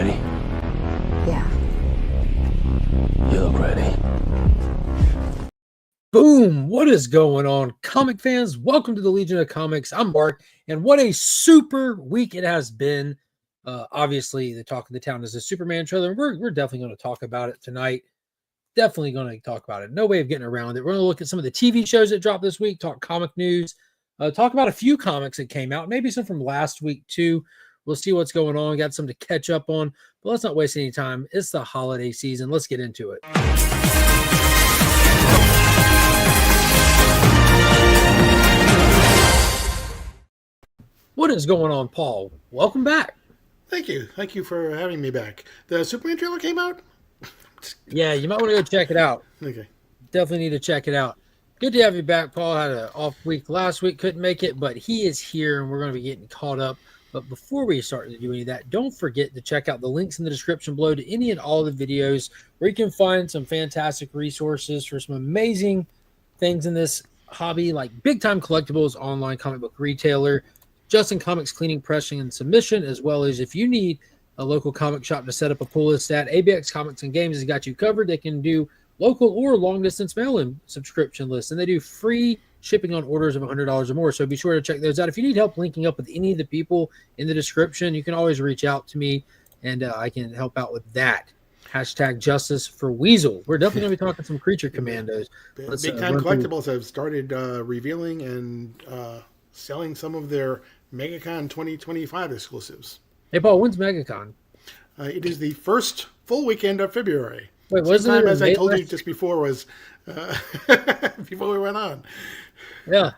ready? Yeah. You look ready. Boom! What is going on, comic fans? Welcome to the Legion of Comics. I'm Mark, and what a super week it has been. Obviously, the talk of the town is the Superman trailer. We're definitely going to talk about it tonight. Definitely going to talk about it. No way of getting around it. We're going to look at some of the TV shows that dropped this week, talk comic news, talk about a few comics that came out, maybe some from last week too. We'll see what's going on. Got some to catch up on, but let's not waste any time. It's the holiday season. Let's get into it. What is going on, Paul? Welcome back. Thank you. Thank you for having me back. The Superman trailer came out? Yeah, you might want to go check it out. Okay. Definitely need to check it out. Good to have you back, Paul. Had an off week last week, couldn't make it, but he is here and we're going to be getting caught up. But before we start to do any of that, don't forget to check out the links in the description below to any and all of the videos where you can find some fantastic resources for some amazing things in this hobby, like Big Time Collectibles, online comic book retailer, Justin Comics cleaning, pressing, and submission, as well as if you need a local comic shop to set up a pull list at, ABX Comics and Games has got you covered. They can do local or long-distance mail-in subscription lists, and they do free shipping on orders of $100 or more, so be sure to check those out. If you need help linking up with any of the people in the description, you can always reach out to me, and I can help out with that. Hashtag justice for Weasel. We're definitely going to be talking some creature commandos. Big Time Collectibles have started revealing and selling some of their MegaCon 2025 exclusives. Hey, Paul, when's MegaCon? It is the first full weekend of February. Wait, wasn't it as I told you last... just before was before we went on. Yeah.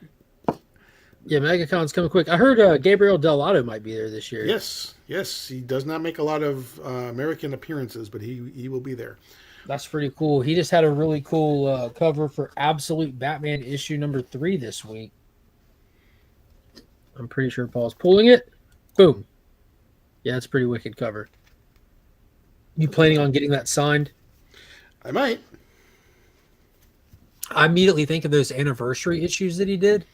Yeah, MegaCon's coming quick. I heard Gabriel Dell'Otto might be there this year. Yes. He does not make a lot of American appearances, but he will be there. That's pretty cool. He just had a really cool cover for Absolute Batman issue number 3 this week. I'm pretty sure Paul's pulling it. Boom. Yeah, it's a pretty wicked cover. You planning on getting that signed? I might. I immediately think of those anniversary issues that he did.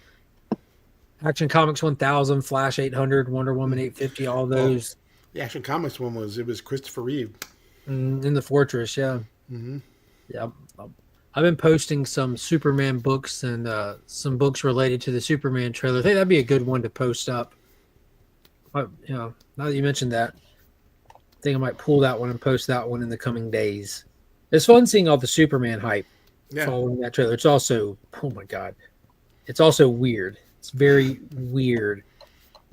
Action Comics 1000, Flash 800, Wonder Woman 850, all those. The Action Comics one was Christopher Reeve. In the Fortress, yeah. Mm-hmm. Yeah. I've been posting some Superman books and some books related to the Superman trailer. I think that'd be a good one to post up. Now that you mentioned that, I think I might pull that one and post that one in the coming days. It's fun seeing all the Superman hype following that trailer. It's also, oh my God, it's also weird. It's very weird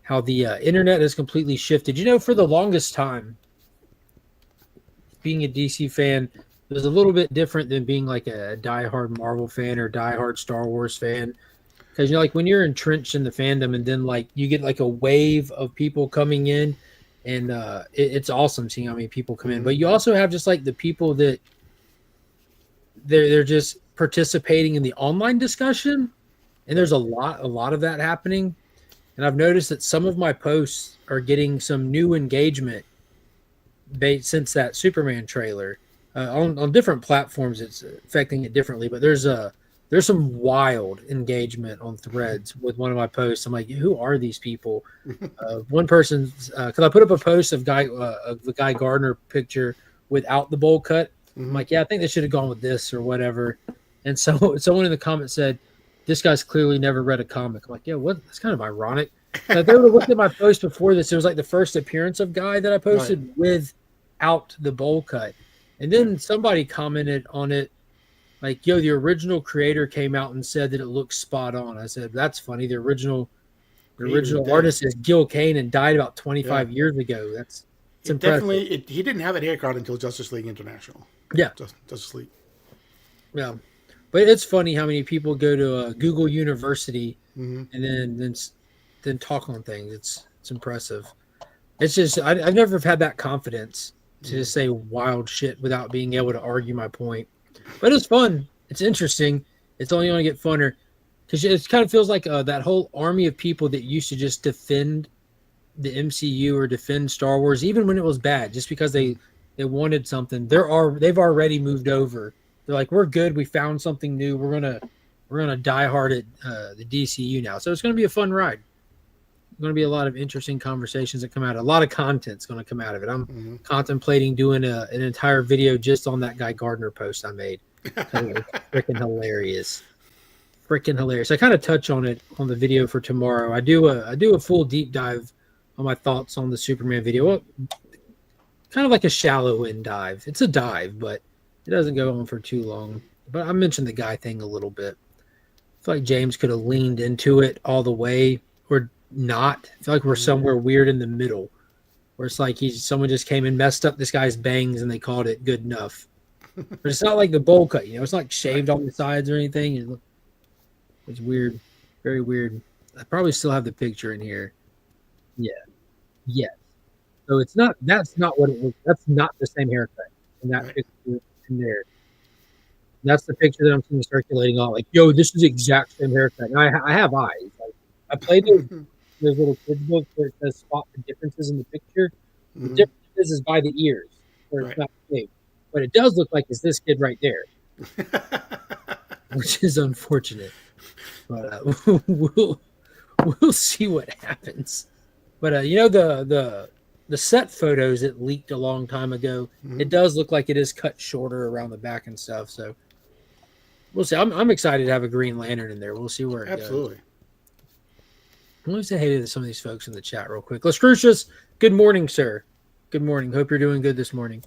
how the internet has completely shifted. You know, for the longest time, being a DC fan was a little bit different than being like a diehard Marvel fan or diehard Star Wars fan. Because, you know, like when you're entrenched in the fandom and then like you get like a wave of people coming in and it's awesome seeing how many people come in. But you also have just like the people that they're just participating in the online discussion. And there's a lot of that happening. And I've noticed that some of my posts are getting some new engagement since that Superman trailer. On different platforms, it's affecting it differently. But there's some wild engagement on Threads with one of my posts. I'm like, who are these people? One person, because I put up a post of the Guy Gardner picture without the bowl cut. I'm like, yeah, I think they should have gone with this or whatever. And so someone in the comments said, this guy's clearly never read a comic. I'm like, yeah, what? That's kind of ironic. If they would have looked at my post before this, it was like the first appearance of Guy that I posted without the bowl cut. And then somebody commented on it like, yo, the original creator came out and said that it looks spot on. I said, that's funny. The original artist is Gil Kane and died about 25 years ago. It's impressive. Definitely, he didn't have a haircut until Justice League International. Yeah. Justice League. Yeah. But it's funny how many people go to Google University and then talk on things. It's impressive. It's just I've never had that confidence to just say wild shit without being able to argue my point. But it's fun. It's interesting. It's only going to get funner because it kind of feels like that whole army of people that used to just defend the MCU or defend Star Wars, even when it was bad, just because they wanted something. They've already moved over. They're like, we're good. We found something new. We're gonna die hard at the DCU now. So it's gonna be a fun ride. going to be a lot of interesting conversations that come out. A lot of content's going to come out of it. I'm Mm-hmm. contemplating doing an entire video just on that Guy Gardner post I made. Freaking hilarious. Freaking hilarious. I kind of touch on it on the video for tomorrow. I do a full deep dive on my thoughts on the Superman video. Well, kind of like a shallow end dive. It's a dive, but it doesn't go on for too long. But I mentioned the Guy thing a little bit. I feel like James could have leaned into it all the way or not. I feel like we're somewhere weird in the middle where it's like someone just came and messed up this guy's bangs and they called it good enough. But it's not like the bowl cut, it's not like shaved on the sides or anything. It's weird. Very weird. I probably still have the picture in here. Yeah. Yes. So that's not what it was. That's not the same haircut in that picture in there. That's the picture that I'm seeing circulating on. Like, yo, this is the exact same haircut. And I have eyes. Like, I played those little kids books where it says spot the differences in the picture. The difference is by the ears, where it's not shaved. But it does look like it's this kid right there, which is unfortunate. But we'll see what happens. But the set photos it leaked a long time ago. It does look like it is cut shorter around the back and stuff. So we'll see. I'm excited to have a Green Lantern in there. We'll see where it goes. Let me say hey to some of these folks in the chat real quick. Lascrucius, good morning, sir. Good morning. Hope you're doing good this morning.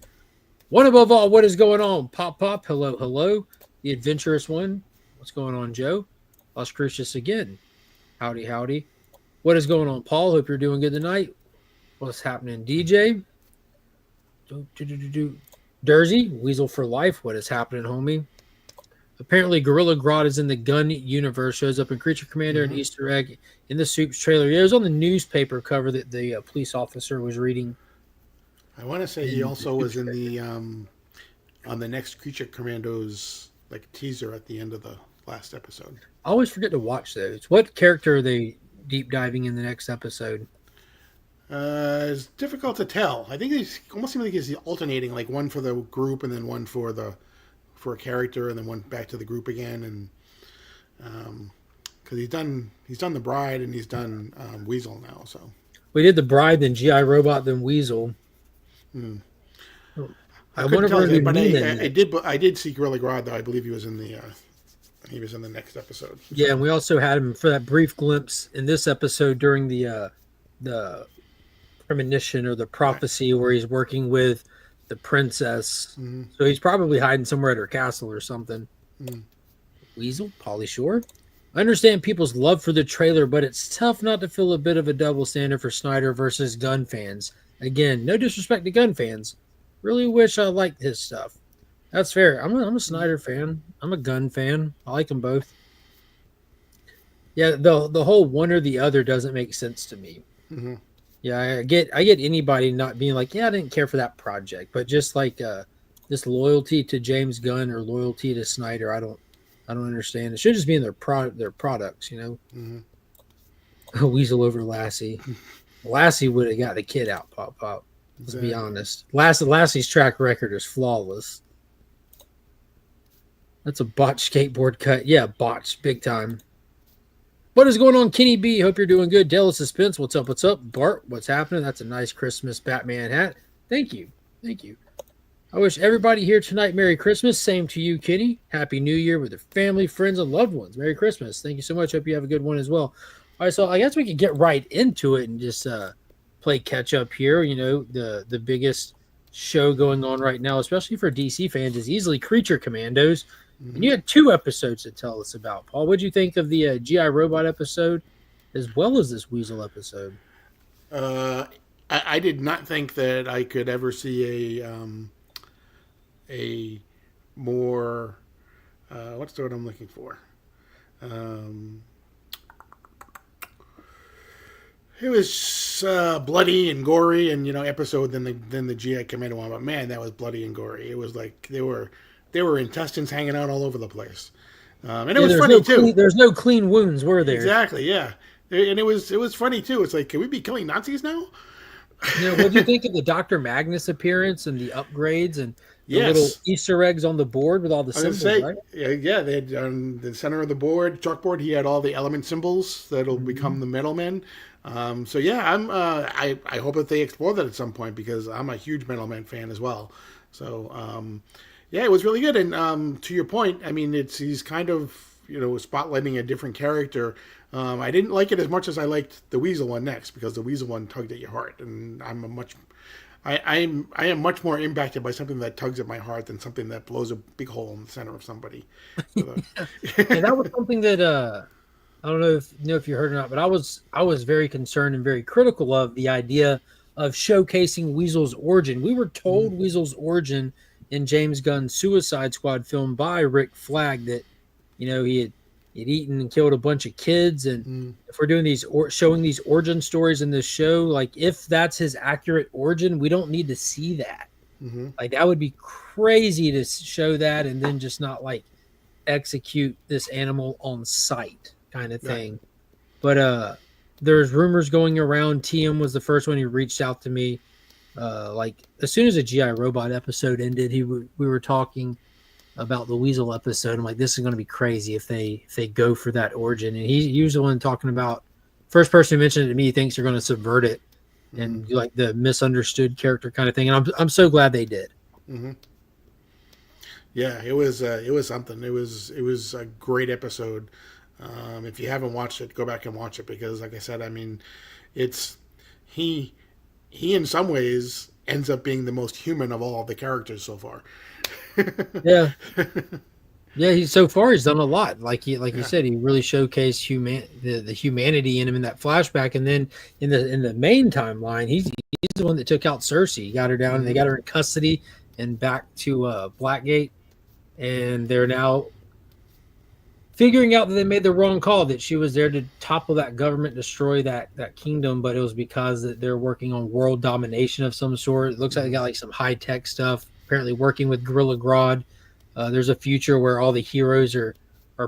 One above all, what is going on? Pop, hello, hello. The adventurous one. What's going on, Joe? Las Crucius again. Howdy, howdy. What is going on, Paul? Hope you're doing good tonight. What's happening, DJ? Dersey, Weasel for Life. What is happening, homie? Apparently, Gorilla Grodd is in the gun universe. Shows up in Creature Commander and Easter egg in the Soups trailer. Yeah, it was on the newspaper cover that the police officer was reading. I want to say he also was in the on the next Creature Commandos like teaser at the end of the last episode. I always forget to watch those. What character are they deep diving in the next episode? It's difficult to tell. I think he's almost seems like he's alternating, like one for the group and then one for a character and then one back to the group again, and because he's done the Bride and he's done Weasel now. So we did the Bride, then GI Robot, then Weasel. I couldn't tell you, but I did see Gorilla Grodd though. I believe he was in the next episode. Yeah, and we also had him for that brief glimpse in this episode during the premonition or the prophecy where he's working with the princess. So he's probably hiding somewhere at her castle or something. Weasel, Pauly Shore. I understand people's love for the trailer, but it's tough not to feel a bit of a double standard for Snyder versus Gunn fans. Again, no disrespect to Gunn fans. Really wish I liked his stuff. That's fair. I'm a Snyder fan. I'm a Gunn fan. I like them both. Yeah, the whole one or the other doesn't make sense to me. Yeah, I get anybody not being like, yeah, I didn't care for that project, but just like this loyalty to James Gunn or loyalty to Snyder, I don't understand. It should just be in their products, Weasel over Lassie. Lassie would have got the kid out, Pop. Let's be honest. Lassie's track record is flawless. That's a botched skateboard cut. Yeah, botched big time. What is going on, Kenny B? Hope you're doing good. Dell of Suspense, what's up? What's up? Bart, what's happening? That's a nice Christmas Batman hat. Thank you. I wish everybody here tonight Merry Christmas. Same to you, Kenny. Happy New Year with your family, friends, and loved ones. Merry Christmas. Thank you so much. Hope you have a good one as well. All right, so I guess we could get right into it and just play catch up here. The biggest show going on right now, especially for DC fans, is easily Creature Commandos. And you had 2 episodes to tell us about. Paul, what did you think of the GI Robot episode as well as this Weasel episode? I did not think that I could ever see a more what's the word I'm looking for? It was bloody and gory and episode than the GI Commando one, but man, that was bloody and gory. It was like there were intestines hanging out all over the place, and it was funny too. There's no clean wounds, were there? Exactly, yeah, and it was funny too. It's like, can we be killing Nazis now? What do you think of the Dr. Magnus appearance and the upgrades and the little Easter eggs on the board with all the symbols? Right? Yeah, they had on the center of the chalkboard. He had all the element symbols that'll become the metal men. So yeah, I hope that they explore that at some point because I'm a huge Metal Man fan as well. So yeah, it was really good. And to your point, I mean, he's kind of spotlighting a different character. I didn't like it as much as I liked the Weasel one next because the Weasel one tugged at your heart, and I am much more impacted by something that tugs at my heart than something that blows a big hole in the center of somebody. So And that was something that I don't know if you heard or not, but I was very concerned and very critical of the idea of showcasing Weasel's origin. We were told Weasel's origin in James Gunn's Suicide Squad film by Rick Flag that he'd eaten and killed a bunch of kids, and if we're doing showing these origin stories in this show, like if that's his accurate origin, we don't need to see that. Like that would be crazy to show that and then just not like execute this animal on sight kind of thing. But there's rumors going around. TM was the first one who reached out to me. Like as soon as the GI Robot episode ended, we were talking about the Weasel episode. I'm like, this is going to be crazy if they go for that origin. And he was the one talking about, first person who mentioned it to me. He thinks they're going to subvert it and do like the misunderstood character kind of thing. And I'm so glad they did. Yeah, it was something. It was a great episode. If you haven't watched it, go back and watch it because, like I said, I mean, it's he in some ways ends up being the most human of all the characters so far. Yeah. Yeah, he's done a lot. Like you said, he really showcased the humanity in him in that flashback, and then in the main timeline, he's the one that took out Cersei, got her down, and they got her in custody and back to Blackgate, and they're now figuring out that they made the wrong call, that she was there to topple that government, destroy that kingdom, but it was because that they're working on world domination of some sort. It looks like they got like some high tech stuff, apparently working with Gorilla Grodd. There's a future where all the heroes are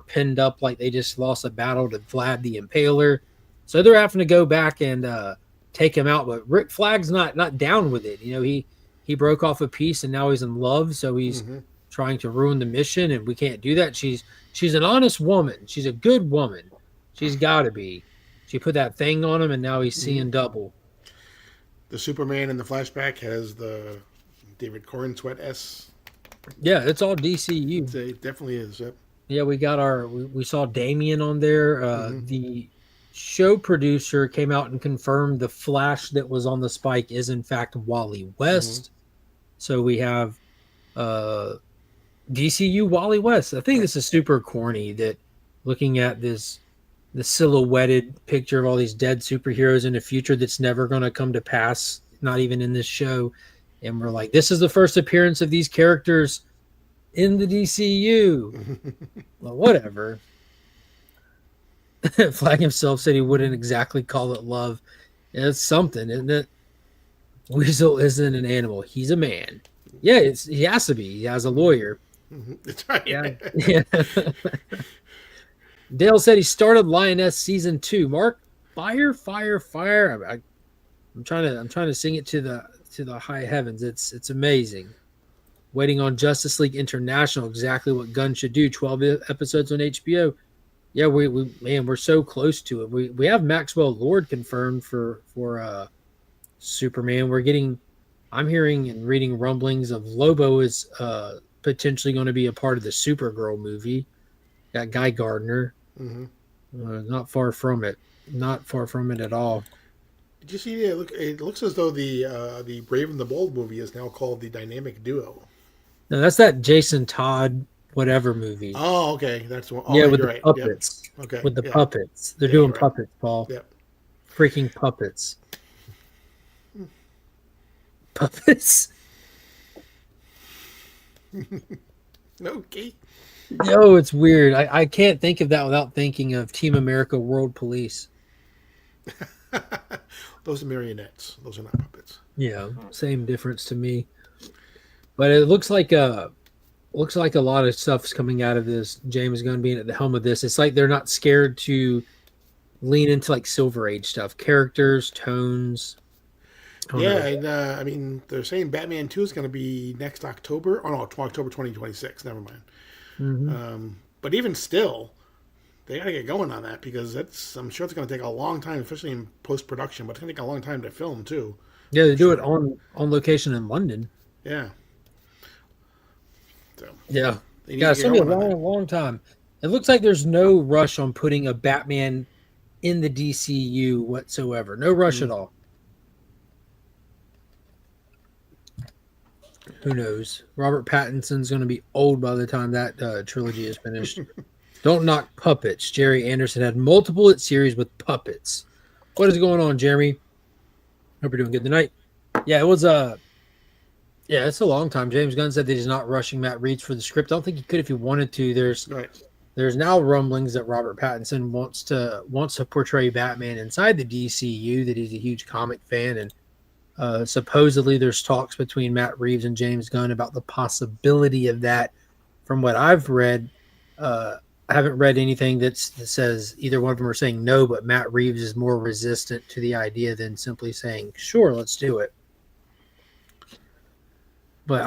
pinned up like they just lost a battle to Vlad the Impaler. So they're having to go back and take him out. But Rick Flag's not down with it. He broke off a piece and now he's in love. So he's trying to ruin the mission, and we can't do that. She's an honest woman. She's a good woman. She's got to be. She put that thing on him, and now he's seeing double. The Superman in the flashback has the David Corenswet S. Yeah, it's all DCU. It definitely is. Yep. Yeah, we saw Damien on there. The show producer came out and confirmed the Flash that was on the spike is in fact Wally West. So we have DCU Wally West. I think this is super corny that looking at the silhouetted picture of all these dead superheroes in a future that's never going to come to pass, not even in this show. And we're like, this is the first appearance of these characters in the DCU. Well, whatever. Flag himself said he wouldn't exactly call it love. It's something, isn't it? Weasel isn't an animal. He's a man. Yeah, he has to be. He has a lawyer. That's right. Yeah. Dale said he started Lioness season 2. Mark, fire. I'm trying to sing it to the high heavens. It's amazing. Waiting on Justice League International, exactly what Gunn should do. 12 episodes on HBO. Yeah, we're so close to it. We have Maxwell Lord confirmed for Superman. I'm hearing and reading rumblings of Lobo is potentially going to be a part of the Supergirl movie. Got Guy Gardner. Not far from it. Not far from it at all. Did you see? It looks as though the Brave and the Bold movie is now called the Dynamic Duo. No, that's that Jason Todd whatever movie. Oh, okay, that's one. Yeah, with the puppets. Yep. Okay, with the puppets. They're doing puppets, Paul. Yep. Freaking puppets. Puppets. Okay. No, it's weird. I can't think of that without thinking of Team America World Police. Those are marionettes. Those are not puppets. Yeah, same difference to me. But it looks like a lot of stuff's coming out of this. James Gunn being at the helm of this. It's like they're not scared to lean into like Silver Age stuff, characters, tones. Yeah, and I mean, they're saying Batman 2 is going to be next October. Oh no, October 2026. Never mind. But even still, they got to get going on that because I'm sure it's going to take a long time, especially in post production. But it's going to take a long time to film too. Yeah, they do Sure. it on location in London. Yeah. So Yeah. they need Yeah, to it's get gonna be a going on that. long time. It looks like there's no rush on putting a Batman in the DCU whatsoever. No rush at all. Who knows? Robert Pattinson's going to be old by the time that trilogy is finished. Don't knock puppets. Jerry Anderson had multiple hit series with puppets. What is going on, Jeremy? Hope you're doing good tonight. Yeah, it was yeah, it's a long time. James Gunn said that he's not rushing Matt Reeves for the script. I don't think he could if he wanted to. There's now rumblings that Robert Pattinson wants to portray Batman inside the DCU, that he's a huge comic fan, and supposedly there's talks between Matt Reeves and James Gunn about the possibility of that. From what I've read, I haven't read anything that says either one of them are saying no, but Matt Reeves is more resistant to the idea than simply saying, sure, let's do it. But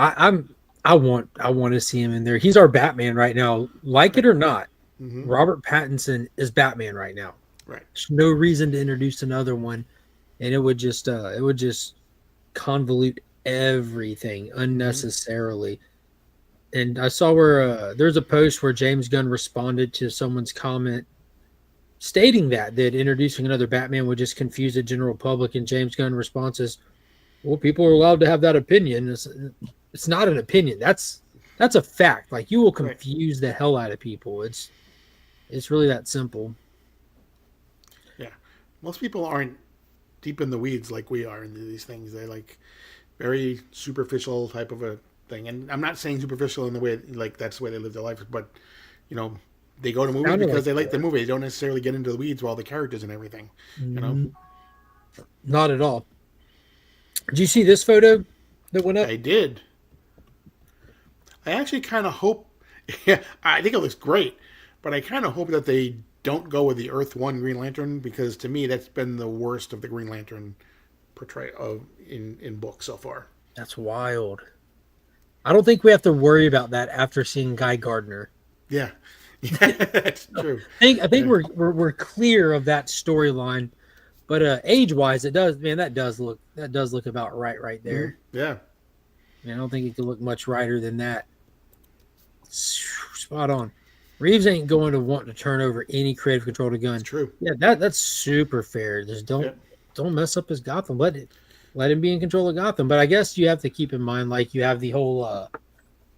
I want to see him in there. He's our Batman right now. Like it or not, Robert Pattinson is Batman right now. Right. There's no reason to introduce another one, and it would just convolute everything unnecessarily. And I saw where there's a post where James Gunn responded to someone's comment stating that introducing another Batman would just confuse the general public. And James Gunn responses, well, people are allowed to have that opinion. It's not an opinion. That's a fact. Like, you will confuse the hell out of people. It's really that simple. Yeah. Most people aren't deep in the weeds like we are into these things. They're like very superficial type of a thing. And I'm not saying superficial in the way like that's the way they live their life, but you know, they go to movies because they like the movie. They don't necessarily get into the weeds with all the characters and everything. You know? Not at all. Did you see this photo that went up? I did. I actually kind of hope. Yeah, I think it looks great, but I kind of hope that they don't go with the Earth One Green Lantern because to me that's been the worst of the Green Lantern portrayal in books so far. That's wild. I don't think we have to worry about that after seeing Guy Gardner. Yeah, that's true. I think we're clear of that storyline. But age-wise, it does. Man, that does look about right there. Yeah. I don't think it could look much righter than that. Spot on. Reeves ain't going to want to turn over any creative control to Gunn. That's true. Yeah, that's super fair. Just don't mess up his Gotham. Let him be in control of Gotham. But I guess you have to keep in mind, like, you have the whole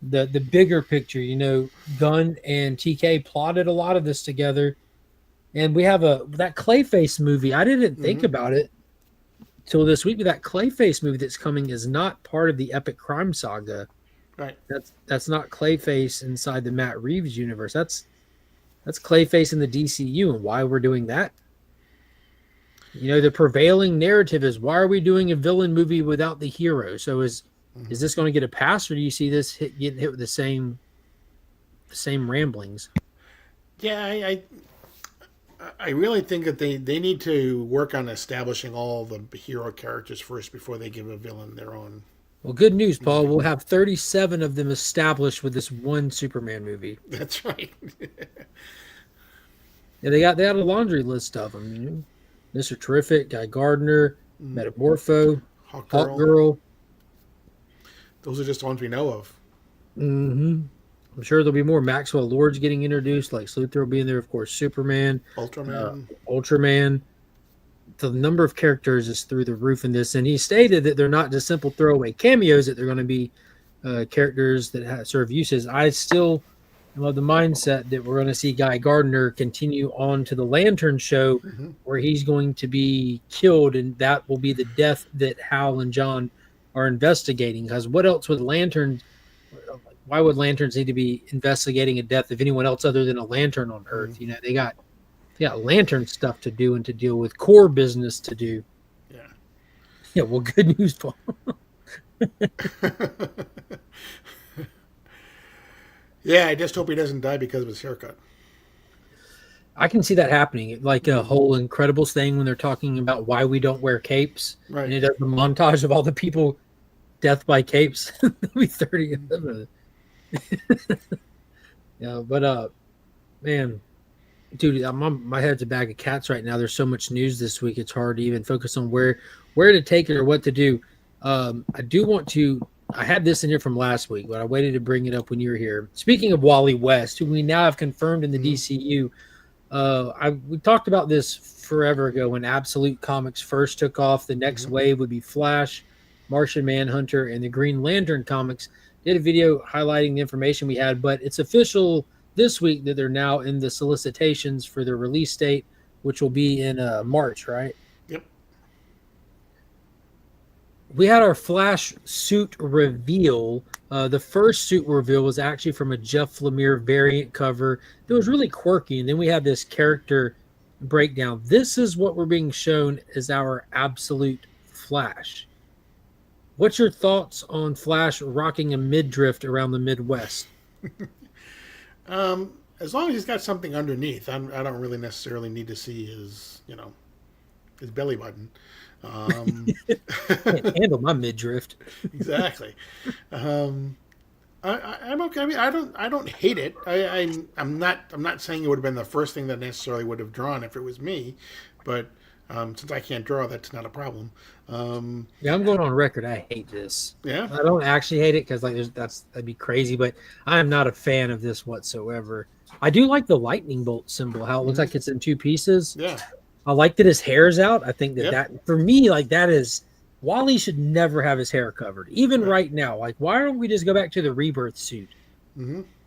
the bigger picture. You know, Gunn and TK plotted a lot of this together. And we have that Clayface movie. I didn't think about it till this week. But that Clayface movie that's coming is not part of the epic crime saga. Right. That's not Clayface inside the Matt Reeves universe. That's Clayface in the DCU. And why we're doing that? You know, the prevailing narrative is, why are we doing a villain movie without the hero? So is this going to get a pass, or do you see this getting hit with the same ramblings? Yeah, I really think that they need to work on establishing all the hero characters first before they give a villain their own. Well, good news, Paul. We'll have 37 of them established with this one Superman movie. That's right. Yeah, they got a laundry list of them. You know, Mr. Terrific, Guy Gardner, Metamorpho, Hawkgirl. Those are just the ones we know of. Mm-hmm. I'm sure there'll be more. Maxwell Lord's getting introduced. Like Luthor will be in there, of course. Superman, Ultraman. The number of characters is through the roof in this, and he stated that they're not just simple throwaway cameos; that they're going to be characters that serve uses. I still love the mindset that we're going to see Guy Gardner continue on to the Lantern show, where he's going to be killed, and that will be the death that Hal and John are investigating. Because what else would Lanterns? Why would Lanterns need to be investigating a death of anyone else other than a Lantern on Earth? You know, they got Lantern stuff to do and to deal with, core business to do. Yeah. Yeah. Well, good news, Paul. Yeah, I just hope he doesn't die because of his haircut. I can see that happening. Like a whole Incredibles thing when they're talking about why we don't wear capes. Right. And it does the montage of all the people death by capes. There'll be 30 of them. Yeah, but man, Dude, my head's a bag of cats right now. There's so much news this week. It's hard to even focus on where to take it or what to do. I do want to. I had this in here from last week, but I waited to bring it up when you were here. Speaking of Wally West, who we now have confirmed in the DCU, we talked about this forever ago when Absolute Comics first took off. The next wave would be Flash, Martian Manhunter, and the Green Lantern comics. Did a video highlighting the information we had, but it's official this week that they're now in the solicitations for their release date, which will be in March, right? Yep. We had our Flash suit reveal. The first suit reveal was actually from a Jeff Lemire variant cover that was really quirky. And then we had this character breakdown. This is what we're being shown as our absolute Flash. What's your thoughts on Flash rocking a midriff around the Midwest? As long as he's got something underneath, I don't really necessarily need to see his belly button. Can't handle my midriff. Exactly. I'm okay. I mean, I don't hate it. I'm not saying it would have been the first thing that necessarily would have drawn if it was me, but since I can't draw, that's not a problem. Yeah, I'm going on record. I hate this. Yeah, I don't actually hate it because that'd be crazy, but I am not a fan of this whatsoever. I do like the lightning bolt symbol, how it looks like it's in two pieces. Yeah. I like that his hair's out. I think that for me, like that is Wally should never have his hair covered, even right now. Like, why don't we just go back to the rebirth suit?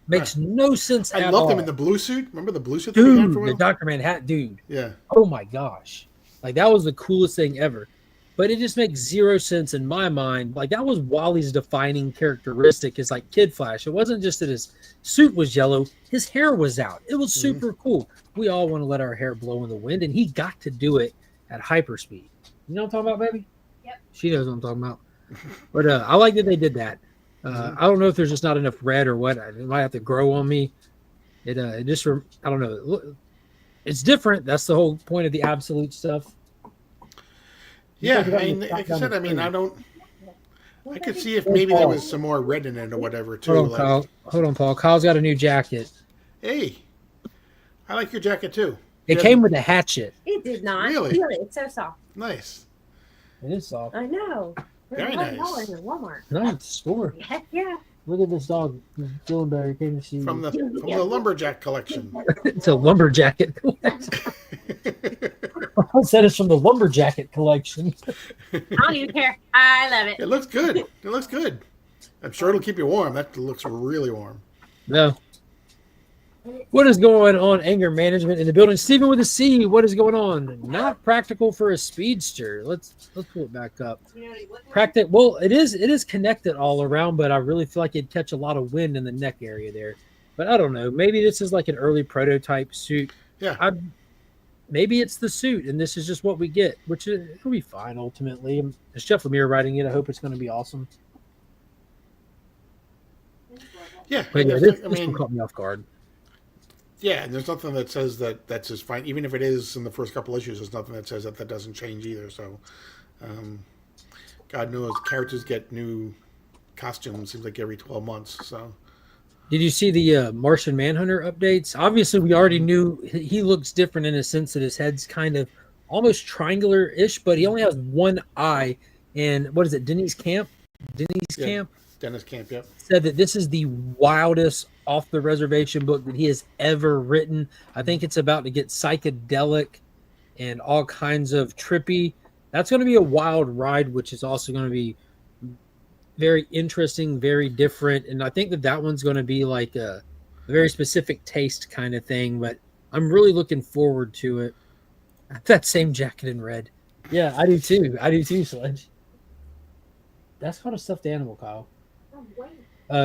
Makes no sense at all. I loved him in the blue suit. Remember the blue suit that he had for a while? The Dr. Manhattan dude. Yeah. Oh my gosh. Like that was the coolest thing ever. But it just makes zero sense in my mind. Like that was Wally's defining characteristic is like Kid Flash. It wasn't just that his suit was yellow, his hair was out. It was super cool. We all want to let our hair blow in the wind, and he got to do it at hyperspeed. You know what I'm talking about, baby? Yep. She knows what I'm talking about. But I like that they did that. I don't know if there's just not enough red or what. It might have to grow on me. It just, I don't know. It's different. That's the whole point of the absolute stuff. Yeah, I mean, like I said, I mean, I could see if maybe there was some more red in it or whatever too. Hold on, Paul. Kyle's got a new jacket. Hey, I like your jacket too. It came with a hatchet. It did not. Really? It's so soft. Nice. It is soft. I know. Very nice. $1 in Walmart. Nice score. Heck yeah. Look at this dog. Dylan came to see From the lumberjack collection. It's a lumberjacket collection. I said it's from the lumberjacket collection. I don't even care. I love it. It looks good. It looks good. I'm sure it'll keep you warm. That looks really warm. No. What is going on? Anger management in the building. Stephen with a C. What is going on? Not practical for a speedster. Let's pull it back up. Practical. Well, it is connected all around, but I really feel like it'd catch a lot of wind in the neck area there. But I don't know. Maybe this is like an early prototype suit. Yeah. Maybe it's the suit, and this is just what we get, which it'll be fine ultimately. It's Jeff Lemire writing it. I hope it's going to be awesome. Yeah. But yeah, this one caught me off guard. Yeah, and there's nothing that says that's just fine. Even if it is in the first couple issues, there's nothing that says that doesn't change either. So, God knows, characters get new costumes. Seems like every 12 months. So, did you see the Martian Manhunter updates? Obviously, we already knew he looks different in a sense that his head's kind of almost triangular-ish, but he only has one eye. And what is it, Dennis Camp? Dennis Camp, yep. Said that this is the wildest off the reservation book that he has ever written. I think it's about to get psychedelic and all kinds of trippy. That's going to be a wild ride, which is also going to be very interesting, very different. And I think that one's going to be like a very specific taste kind of thing, but I'm really looking forward to it. That same jacket in red. Yeah, I do too, Sledge. That's called a stuffed animal, Kyle.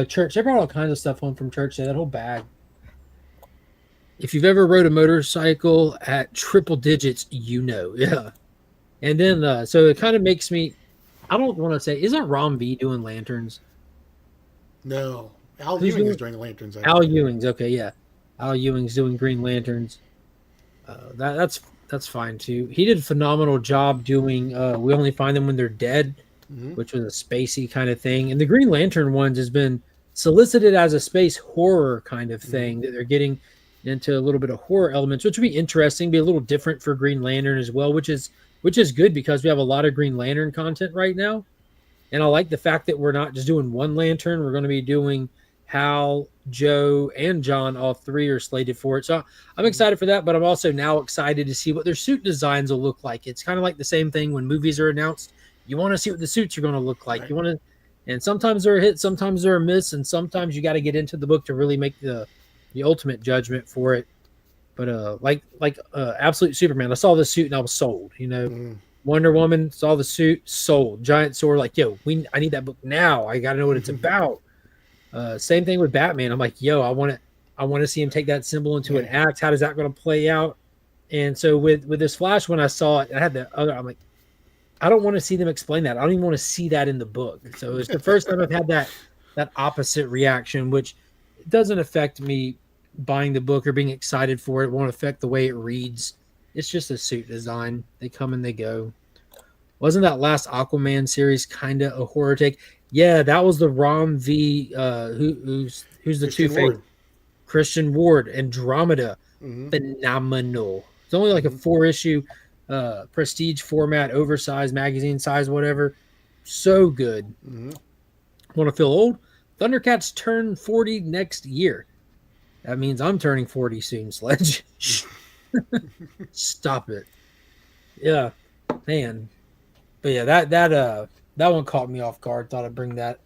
Church, they brought all kinds of stuff home from church. That whole bag. If you've ever rode a motorcycle at triple digits, you know. Yeah. And then, so it kind of makes me, I don't want to say, isn't Rom V doing lanterns? No. Al Ewing is doing lanterns. Al Ewing's, okay, yeah. Al Ewing's doing Green Lanterns. That's fine, too. He did a phenomenal job doing We Only Find Them When They're Dead, which was a spacey kind of thing. And the Green Lantern ones has been solicited as a space horror kind of thing that they're getting into a little bit of horror elements, which would be interesting, be a little different for Green Lantern as well, which is good because we have a lot of Green Lantern content right now. And I like the fact that we're not just doing one Lantern. We're going to be doing Hal, Joe, and John. All three are slated for it. So I'm excited for that, but I'm also now excited to see what their suit designs will look like. It's kind of like the same thing when movies are announced. You want to see what the suits are going to look like. Right. You want to, and sometimes they're a hit, sometimes they're a miss, and sometimes you got to get into the book to really make the ultimate judgment for it. But like Absolute Superman, I saw the suit and I was sold. Wonder Woman, saw the suit, sold. Giant Sword, like, yo, I need that book now. I got to know what it's about. Same thing with Batman. I'm like, yo, I want to see him take that symbol into an act. How does that going to play out? And so with this Flash, when I saw it, I had the other. I'm like, I don't want to see them explain that. I don't even want to see that in the book. So it's the first time I've had that opposite reaction, which doesn't affect me buying the book or being excited for it. It won't affect the way it reads. It's just a suit design. They come and they go. Wasn't that last Aquaman series kind of a horror take? Yeah, that was the Rom V. Who's the Two-Face? Christian Ward. Andromeda. Phenomenal. It's only like a 4-issue prestige format, oversized magazine size, whatever. So good. Want to feel old? Thundercats turn 40 next year. That means I'm turning 40 soon, Sledge. Stop it. Yeah, man. But yeah, that one caught me off guard. Thought I'd bring that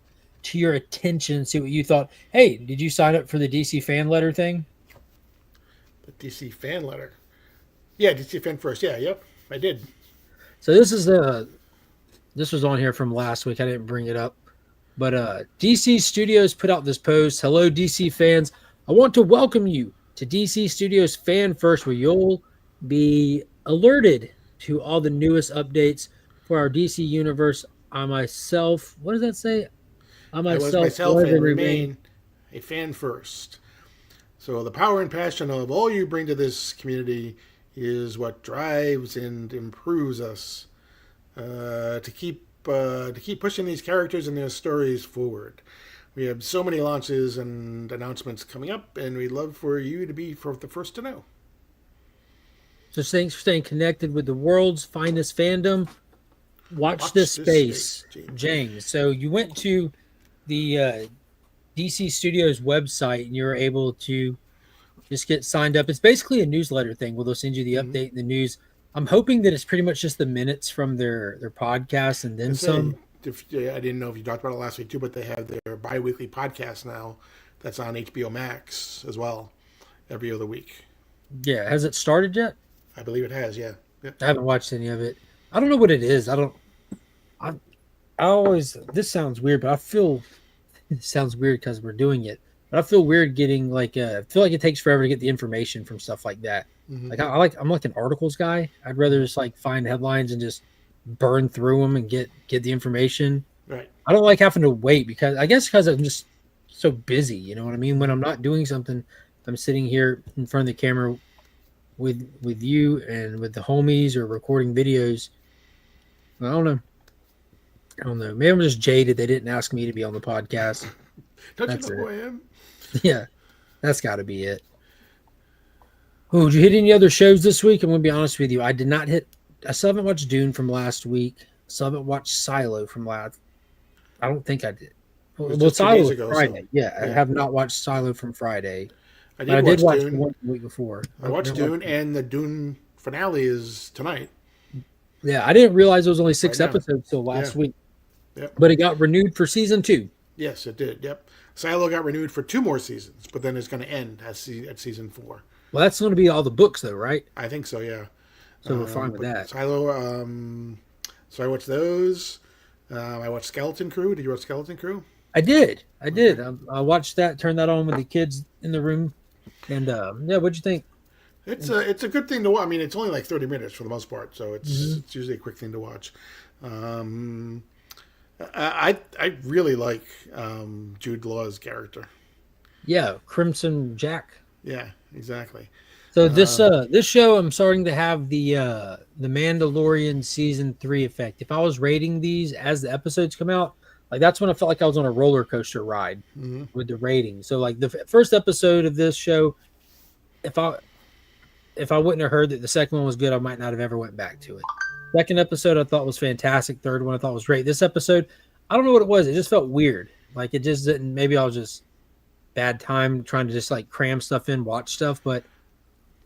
to your attention. See what you thought. Hey, did you sign up for the DC fan letter thing? The DC fan letter. Yeah, DC fan first. Yeah, yep, I did. So this was on here from last week. I didn't bring it up, but DC Studios put out this post. Hello, DC fans. I want to welcome you to DC Studios Fan First, where you'll be alerted to all the newest updates for our DC universe. I myself, what does that say? I myself and remain a fan first. So the power and passion of all you bring to this community is what drives and improves us to keep pushing these characters and their stories forward. We have so many launches and announcements coming up, and we'd love for you to be the first to know. So thanks for staying connected with the world's finest fandom. Watch this space, James. So you went to the DC Studios website, and you were able to just get signed up. It's basically a newsletter thing where they'll send you the update and the news. I'm hoping that it's pretty much just the minutes from their podcast and then some. I didn't know if you talked about it last week too, but they have their bi-weekly podcast now that's on HBO Max as well, every other week. Yeah, has it started yet? I believe it has, yeah. Yep. I haven't watched any of it. I don't know what it is. I always, this sounds weird, but I feel it sounds weird because we're doing it. But I feel weird getting I feel like it takes forever to get the information from stuff like that. Like I'm like an articles guy. I'd rather just find headlines and just burn through them and get the information. Right. I don't like having to wait because I'm just so busy. You know what I mean? When I'm not doing something, I'm sitting here in front of the camera with you and with the homies or recording videos. I don't know. Maybe I'm just jaded. They didn't ask me to be on the podcast. Don't you know who I am? Yeah, that's got to be it. Oh, did you hit any other shows this week? I'm going to be honest with you. I did not hit. I still haven't watched Dune from last week. I still haven't watched Silo from last. I don't think I did. Well, Silo was Friday. So, yeah, I have not watched Silo from Friday. I did watch Dune. One the week before. I watched Dune, and the Dune finale is tonight. Yeah, I didn't realize there was only 6 episodes till last week. Yep. But it got renewed for season 2. Yes, it did. Yep. Silo got renewed for 2 more seasons, but then it's going to end at season 4. Well, that's going to be all the books, though, right? I think so. Yeah. So we're fine with that. Silo. So I watched those. I watched Skeleton Crew. Did you watch Skeleton Crew? I did. I watched that. Turned that on with the kids in the room. And what'd you think? It's a good thing to watch. I mean, it's only like 30 minutes for the most part, so it's usually a quick thing to watch. I really like Jude Law's character. Yeah, Crimson Jack. Yeah, exactly. So this show, I'm starting to have the Mandalorian season 3 effect. If I was rating these as the episodes come out, that's when I felt like I was on a roller coaster ride with the rating. So the first episode of this show, if I wouldn't have heard that the second one was good, I might not have ever went back to it. Second episode I thought was fantastic. Third one I thought was great. This episode, I don't know what it was. It just felt weird. Like it just didn't. Maybe I was just bad time trying to just like cram stuff in, watch stuff. But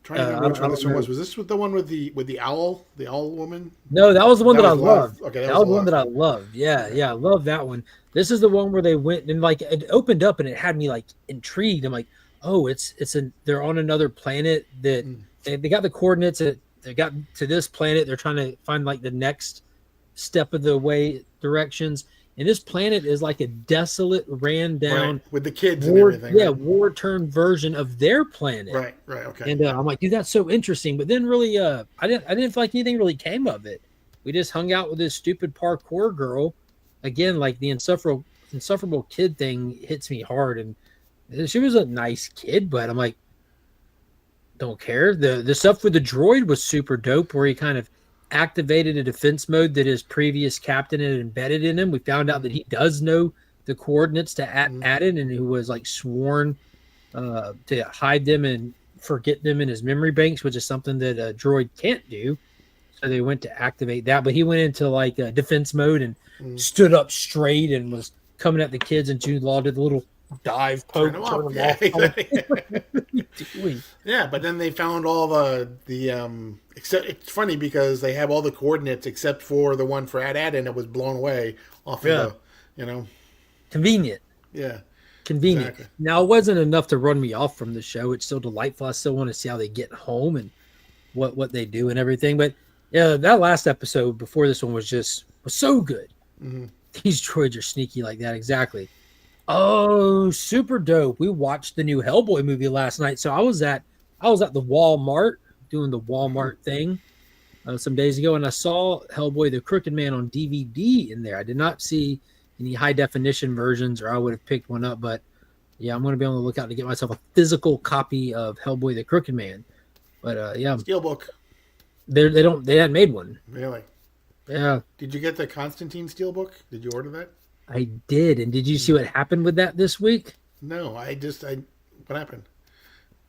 Trying to remember which one this one was. Was this the one with the owl woman? no, that was the one that I was loved. Okay, that was the one that I loved. Yeah, I love that one. This is the one where they went and like it opened up and it had me like intrigued. I'm like, oh, they're on another planet that they got the coordinates. They got to this planet. They're trying to find like the next step of the way directions. And this planet is like a desolate, ran down with the kids and everything. Yeah, war-torn version of their planet. Right, okay. And I'm like, dude, that's so interesting. But then really, I didn't feel like anything really came of it. We just hung out with this stupid parkour girl. Again, like the insufferable kid thing hits me hard. And she was a nice kid, but I'm like, don't care. The stuff with the droid was super dope, where he kind of activated a defense mode that his previous captain had embedded in him. We found out that he does know the coordinates to add in, and who was like sworn to hide them and forget them in his memory banks, which is something that a droid can't do. So they went to activate that, but he went into like a defense mode and stood up straight and was coming at the kids, and Jude Law did the little dive poke. Yeah, exactly. Yeah, but then they found all the except it's funny because they have all the coordinates except for the one for Ad and it was blown away off of the, convenient. Yeah. Convenient. Exactly. Now it wasn't enough to run me off from the show. It's still delightful. I still want to see how they get home and what they do and everything. But yeah, that last episode before this one was so good. Mm-hmm. These droids are sneaky like that. Exactly. Oh, super dope. We watched the new Hellboy movie last night. So I was at the Walmart doing the Walmart thing some days ago, and I saw Hellboy the Crooked Man on DVD in there. I did not see any high definition versions, or I would have picked one up. But yeah, I'm going to be on the lookout to get myself a physical copy of Hellboy the Crooked Man. But yeah, Steelbook. They hadn't made one. Really? Yeah. Did you get the Constantine Steelbook? Did you order that? I did. And did you see what happened with that this week? No, what happened?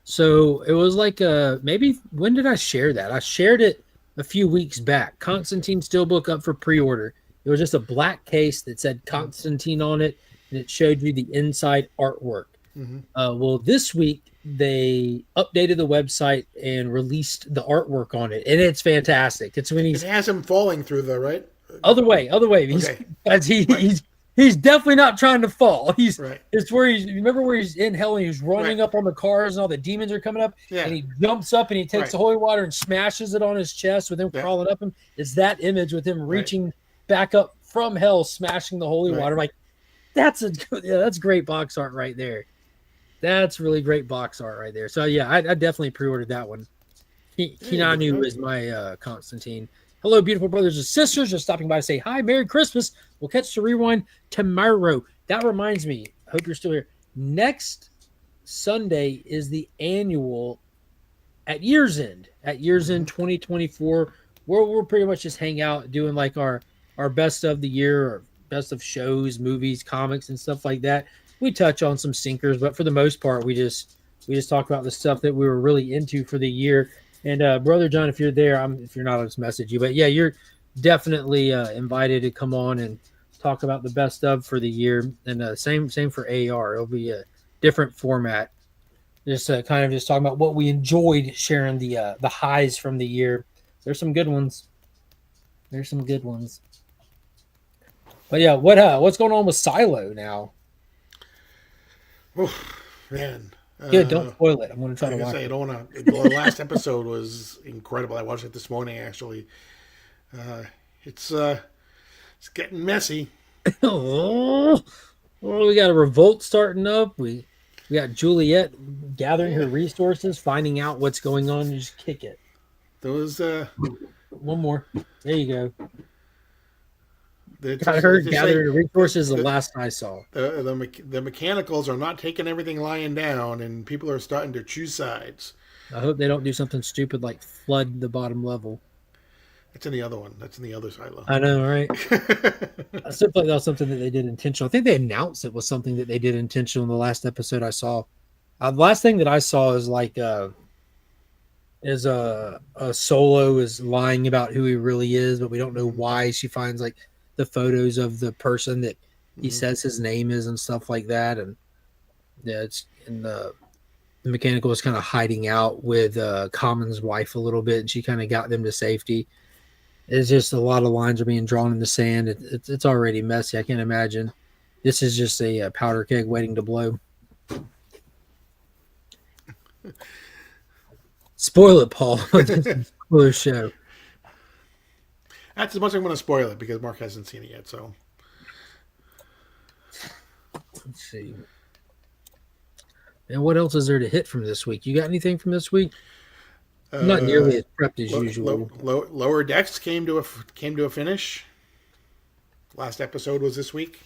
So it was like maybe when did I share that? I shared it a few weeks back. Constantine Steelbook up for pre-order. It was just a black case that said Constantine on it, and it showed you the inside artwork. Mm-hmm. Well, this week they updated the website and released the artwork on it, and it's fantastic. It's when it has him falling through the right other way. He's definitely not trying to fall. It's where remember where he's in hell and he's running up on the cars and all the demons are coming up, and he jumps up and he takes the holy water and smashes it on his chest with him crawling up him. It's that image with him reaching back up from hell, smashing the holy water. I'm like, that's great box art right there. That's really great box art right there. So yeah, I definitely pre-ordered that one. Kinanu is my Constantine. Hello, beautiful brothers and sisters. Just stopping by to say hi. Merry Christmas. We'll catch the rewind tomorrow. That reminds me. I hope you're still here. Next Sunday is the annual at Year's End. At Year's End 2024, where we'll pretty much just hang out doing like our best of the year, or best of shows, movies, comics, and stuff like that. We touch on some sinkers, but for the most part, we just talk about the stuff that we were really into for the year. And Brother John, if you're there, if you're not, I'll just message you. But yeah, you're definitely invited to come on and talk about the best of for the year. And same for AR. It'll be a different format. Just kind of just talking about what we enjoyed, sharing the highs from the year. There's some good ones. But yeah, what's going on with Silo now? Oh man. Good, don't spoil it. I'm going to try to watch it. I don't want to. The last episode was incredible. I watched it this morning, actually. It's getting messy. Oh, we got a revolt starting up. We got Juliet gathering her resources, finding out what's going on, and just kick it. Those one more. There you go. Got her gathering resources. The last I saw, the mechanicals are not taking everything lying down, and people are starting to choose sides. I hope they don't do something stupid like flood the bottom level. That's in the other one. That's in the other silo. I know, right? I still thought that was something that they did intentional. I think they announced it was something that they did intentional in the last episode I saw. The last thing that I saw is like is a Solo is lying about who he really is, but we don't know why. She finds like the photos of the person that he says his name is and stuff like that, and yeah, it's in the mechanical is kind of hiding out with Common's wife a little bit, and she kind of got them to safety. It's just a lot of lines are being drawn in the sand. It's already messy. I can't imagine. This is just a powder keg waiting to blow. Spoil it, Paul. Spoiler show. That's as much as I'm going to spoil it because Mark hasn't seen it yet. So Let's see. And what else is there to hit from this week? You got anything from this week? Not nearly as prepped as usual. Lower Decks came to a finish. Last episode was this week,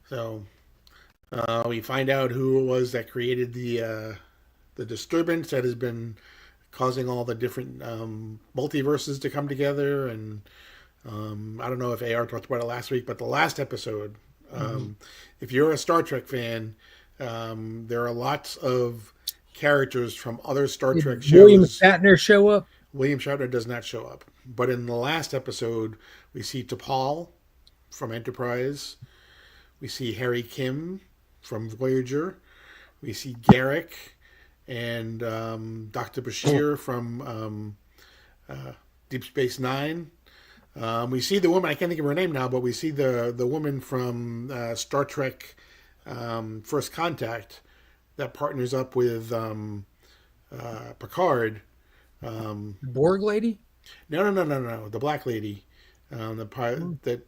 so we find out who it was that created the disturbance that has been causing all the different multiverses to come together. And I don't know if AR talked about it last week, but the last episode, if you're a Star Trek fan, there are lots of characters from other Star Trek shows. William Shatner show up? William Shatner does not show up. But in the last episode, we see T'Pol from Enterprise. We see Harry Kim from Voyager. We see Garrick and Dr. Bashir from Deep Space Nine. We see the woman, I can't think of her name now, but we see the woman from Star Trek First Contact that partners up with Picard. Borg lady? No. The black lady. That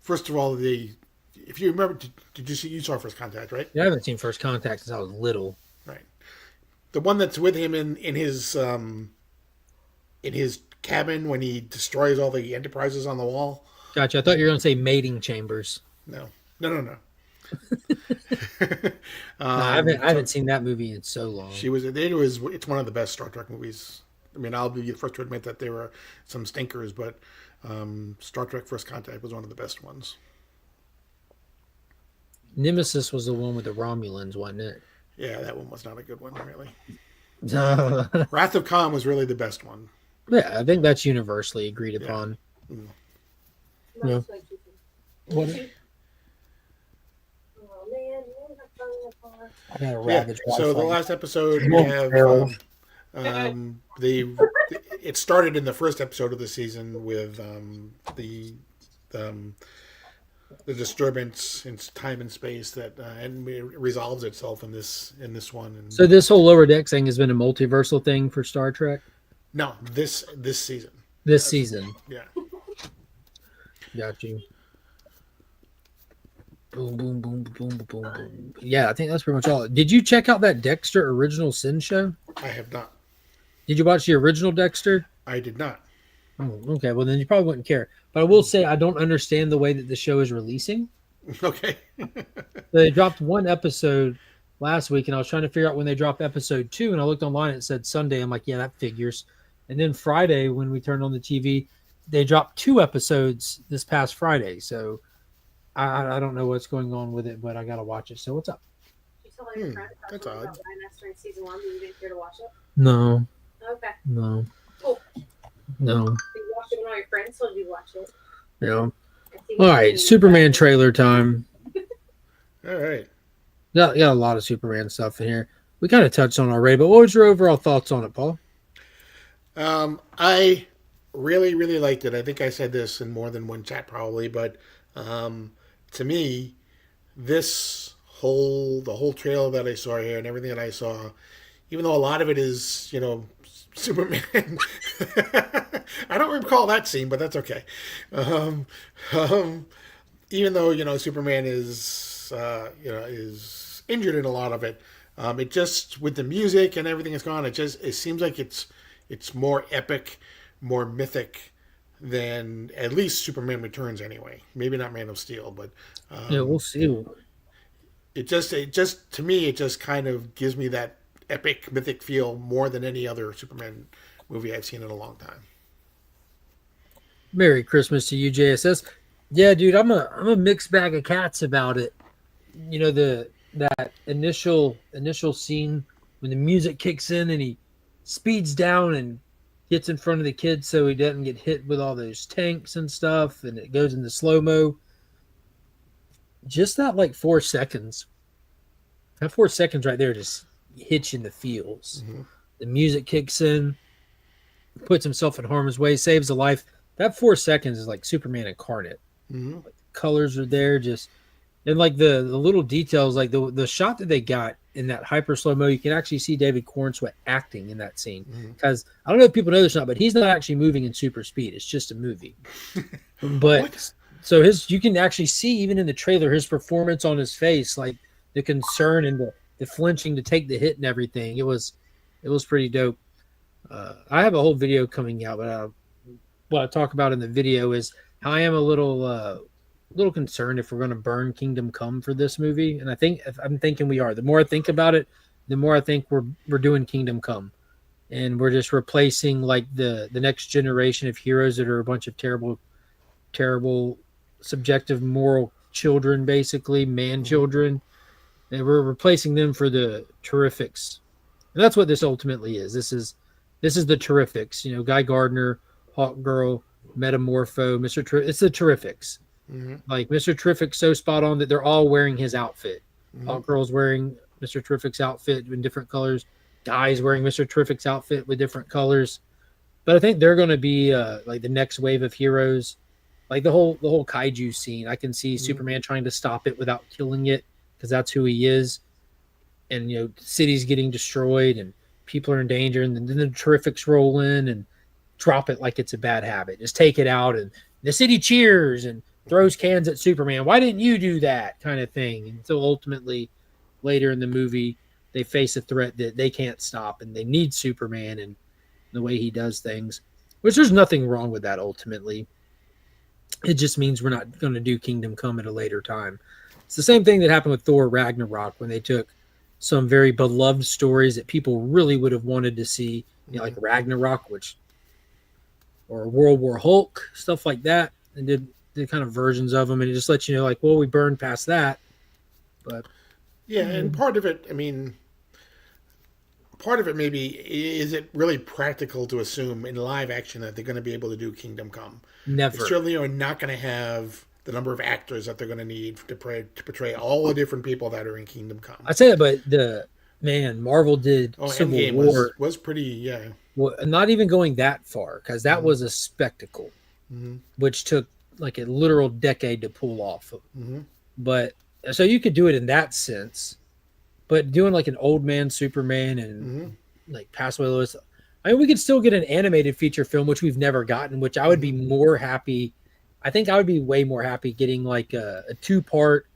first of all, if you remember, did you saw First Contact, right? Yeah, I haven't seen First Contact since I was little. Right. The one that's with him in his cabin when he destroys all the Enterprises on the wall. Gotcha. I thought you were going to say mating chambers. No. I haven't seen that movie in so long. It's one of the best Star Trek movies. I mean, I'll be the first to admit that there were some stinkers, but Star Trek First Contact was one of the best ones. Nemesis was the one with the Romulans, wasn't it? Yeah, that one was not a good one, really. Yeah, Wrath of Khan was really the best one. I think that's universally agreed upon. Mm. Yeah. What? Oh man, I got a ravage. So the last episode we have it started in the first episode of the season with the disturbance in time and space that and it resolves itself in this one. And So this whole Lower Decks thing has been a multiversal thing for Star Trek no, this season. this season. Yeah. Got you. Boom, boom, boom, boom, boom, boom. Yeah, I think that's pretty much all. Did you check out that Dexter Original Sin show? I have not. Did you watch the original Dexter? I did not. Oh, okay. Well, then you probably wouldn't care. But I will say I don't understand the way that the show is releasing. Okay. They dropped one episode last week, and I was trying to figure out when they dropped episode 2, and I looked online and it said Sunday. I'm like, yeah, that figures. And then Friday, when we turned on the TV, they dropped 2 episodes this past Friday. So I don't know what's going on with it, but I got to watch it. So what's up? you tell all your friends that's about odd. IMAX during season 1, but you didn't care to watch it? No, Okay. no, Cool. no. You watched it when all your friends told you to watch it. Yeah. I see All you right, doing Superman trailer time. All right. Got a lot of Superman stuff in here. We kind of touched on it already, but what was your overall thoughts on it, Paul? I really, really liked it. I think I said this in more than one chat probably, but to me, the whole trailer that I saw here and everything that I saw, even though a lot of it is, Superman. I don't recall that scene, but that's okay. Even though, Superman is injured in a lot of it, it just, with the music and everything that's gone, it seems like it's more epic, more mythic than at least Superman Returns anyway. Maybe not Man of Steel, but Yeah, we'll see. it just to me it just kind of gives me that epic mythic feel more than any other Superman movie I've seen in a long time. Merry Christmas to you, JSS. Yeah, dude, I'm a mixed bag of cats about it. That initial scene when the music kicks in and he speeds down and gets in front of the kid so he doesn't get hit with all those tanks and stuff, and it goes into slow-mo. Just that like 4 seconds. That 4 seconds right there just hits you in the feels. Mm-hmm. The music kicks in, puts himself in harm's way, saves a life. That 4 seconds is like Superman incarnate. Mm-hmm. Like the colors are there, just and like the little details, like the shot that they got in that hyper slow mo, you can actually see David Cornsweet acting in that scene. Because I don't know if people know this or not, but he's not actually moving in super speed. It's just a movie. But so you can actually see even in the trailer his performance on his face, like the concern and the flinching to take the hit and everything. It was pretty dope. I have a whole video coming out, but what I talk about in the video is how I am a little concerned if we're going to burn Kingdom Come for this movie, and I'm thinking we are. The more I think about it, the more I think we're doing Kingdom Come, and we're just replacing like the next generation of heroes that are a bunch of terrible, subjective, moral children, basically man children, and we're replacing them for the Terrifics, and that's what this ultimately is. This is the Terrifics. You know, Guy Gardner, Hawk Girl, Metamorpho, it's the Terrifics. Mm-hmm. Like Mr. Terrific's so spot on that they're all wearing his outfit. Mm-hmm. Hawk Girl's wearing Mr. Terrific's outfit in different colors. Guy's wearing Mr. Terrific's outfit with different colors. But I think they're going to be like the next wave of heroes. Like the whole kaiju scene. I can see Superman trying to stop it without killing it because that's who he is. And you know, cities getting destroyed and people are in danger, and then the Terrifics roll in and drop it like it's a bad habit. Just take it out, and the city cheers and throws cans at Superman. Why didn't you do that? Kind of thing. And so ultimately, later in the movie, they face a threat that they can't stop, and they need Superman and the way he does things, which there's nothing wrong with that ultimately. It just means we're not going to do Kingdom Come at a later time. It's the same thing that happened with Thor Ragnarok when they took some very beloved stories that people really would have wanted to see, you know, like Ragnarok, or World War Hulk, stuff like that, and did kind of versions of them, and it just lets you know, like, well, we burned past that. But yeah, and part of it maybe is it really practical to assume in live action that they're going to be able to do Kingdom Come? never. They certainly are not going to have the number of actors that they're going to need to portray all the different people that are in Kingdom Come. I say that, but Marvel did Civil Endgame War was pretty, Well, not even going that far, because that was a spectacle, which took like a literal decade to pull off. But so you could do it in that sense, but doing like an old man Superman and like Pass Away Lois, I mean, we could still get an animated feature film, which we've never gotten, which I would be more happy. I think I would be way more happy getting like a 2-part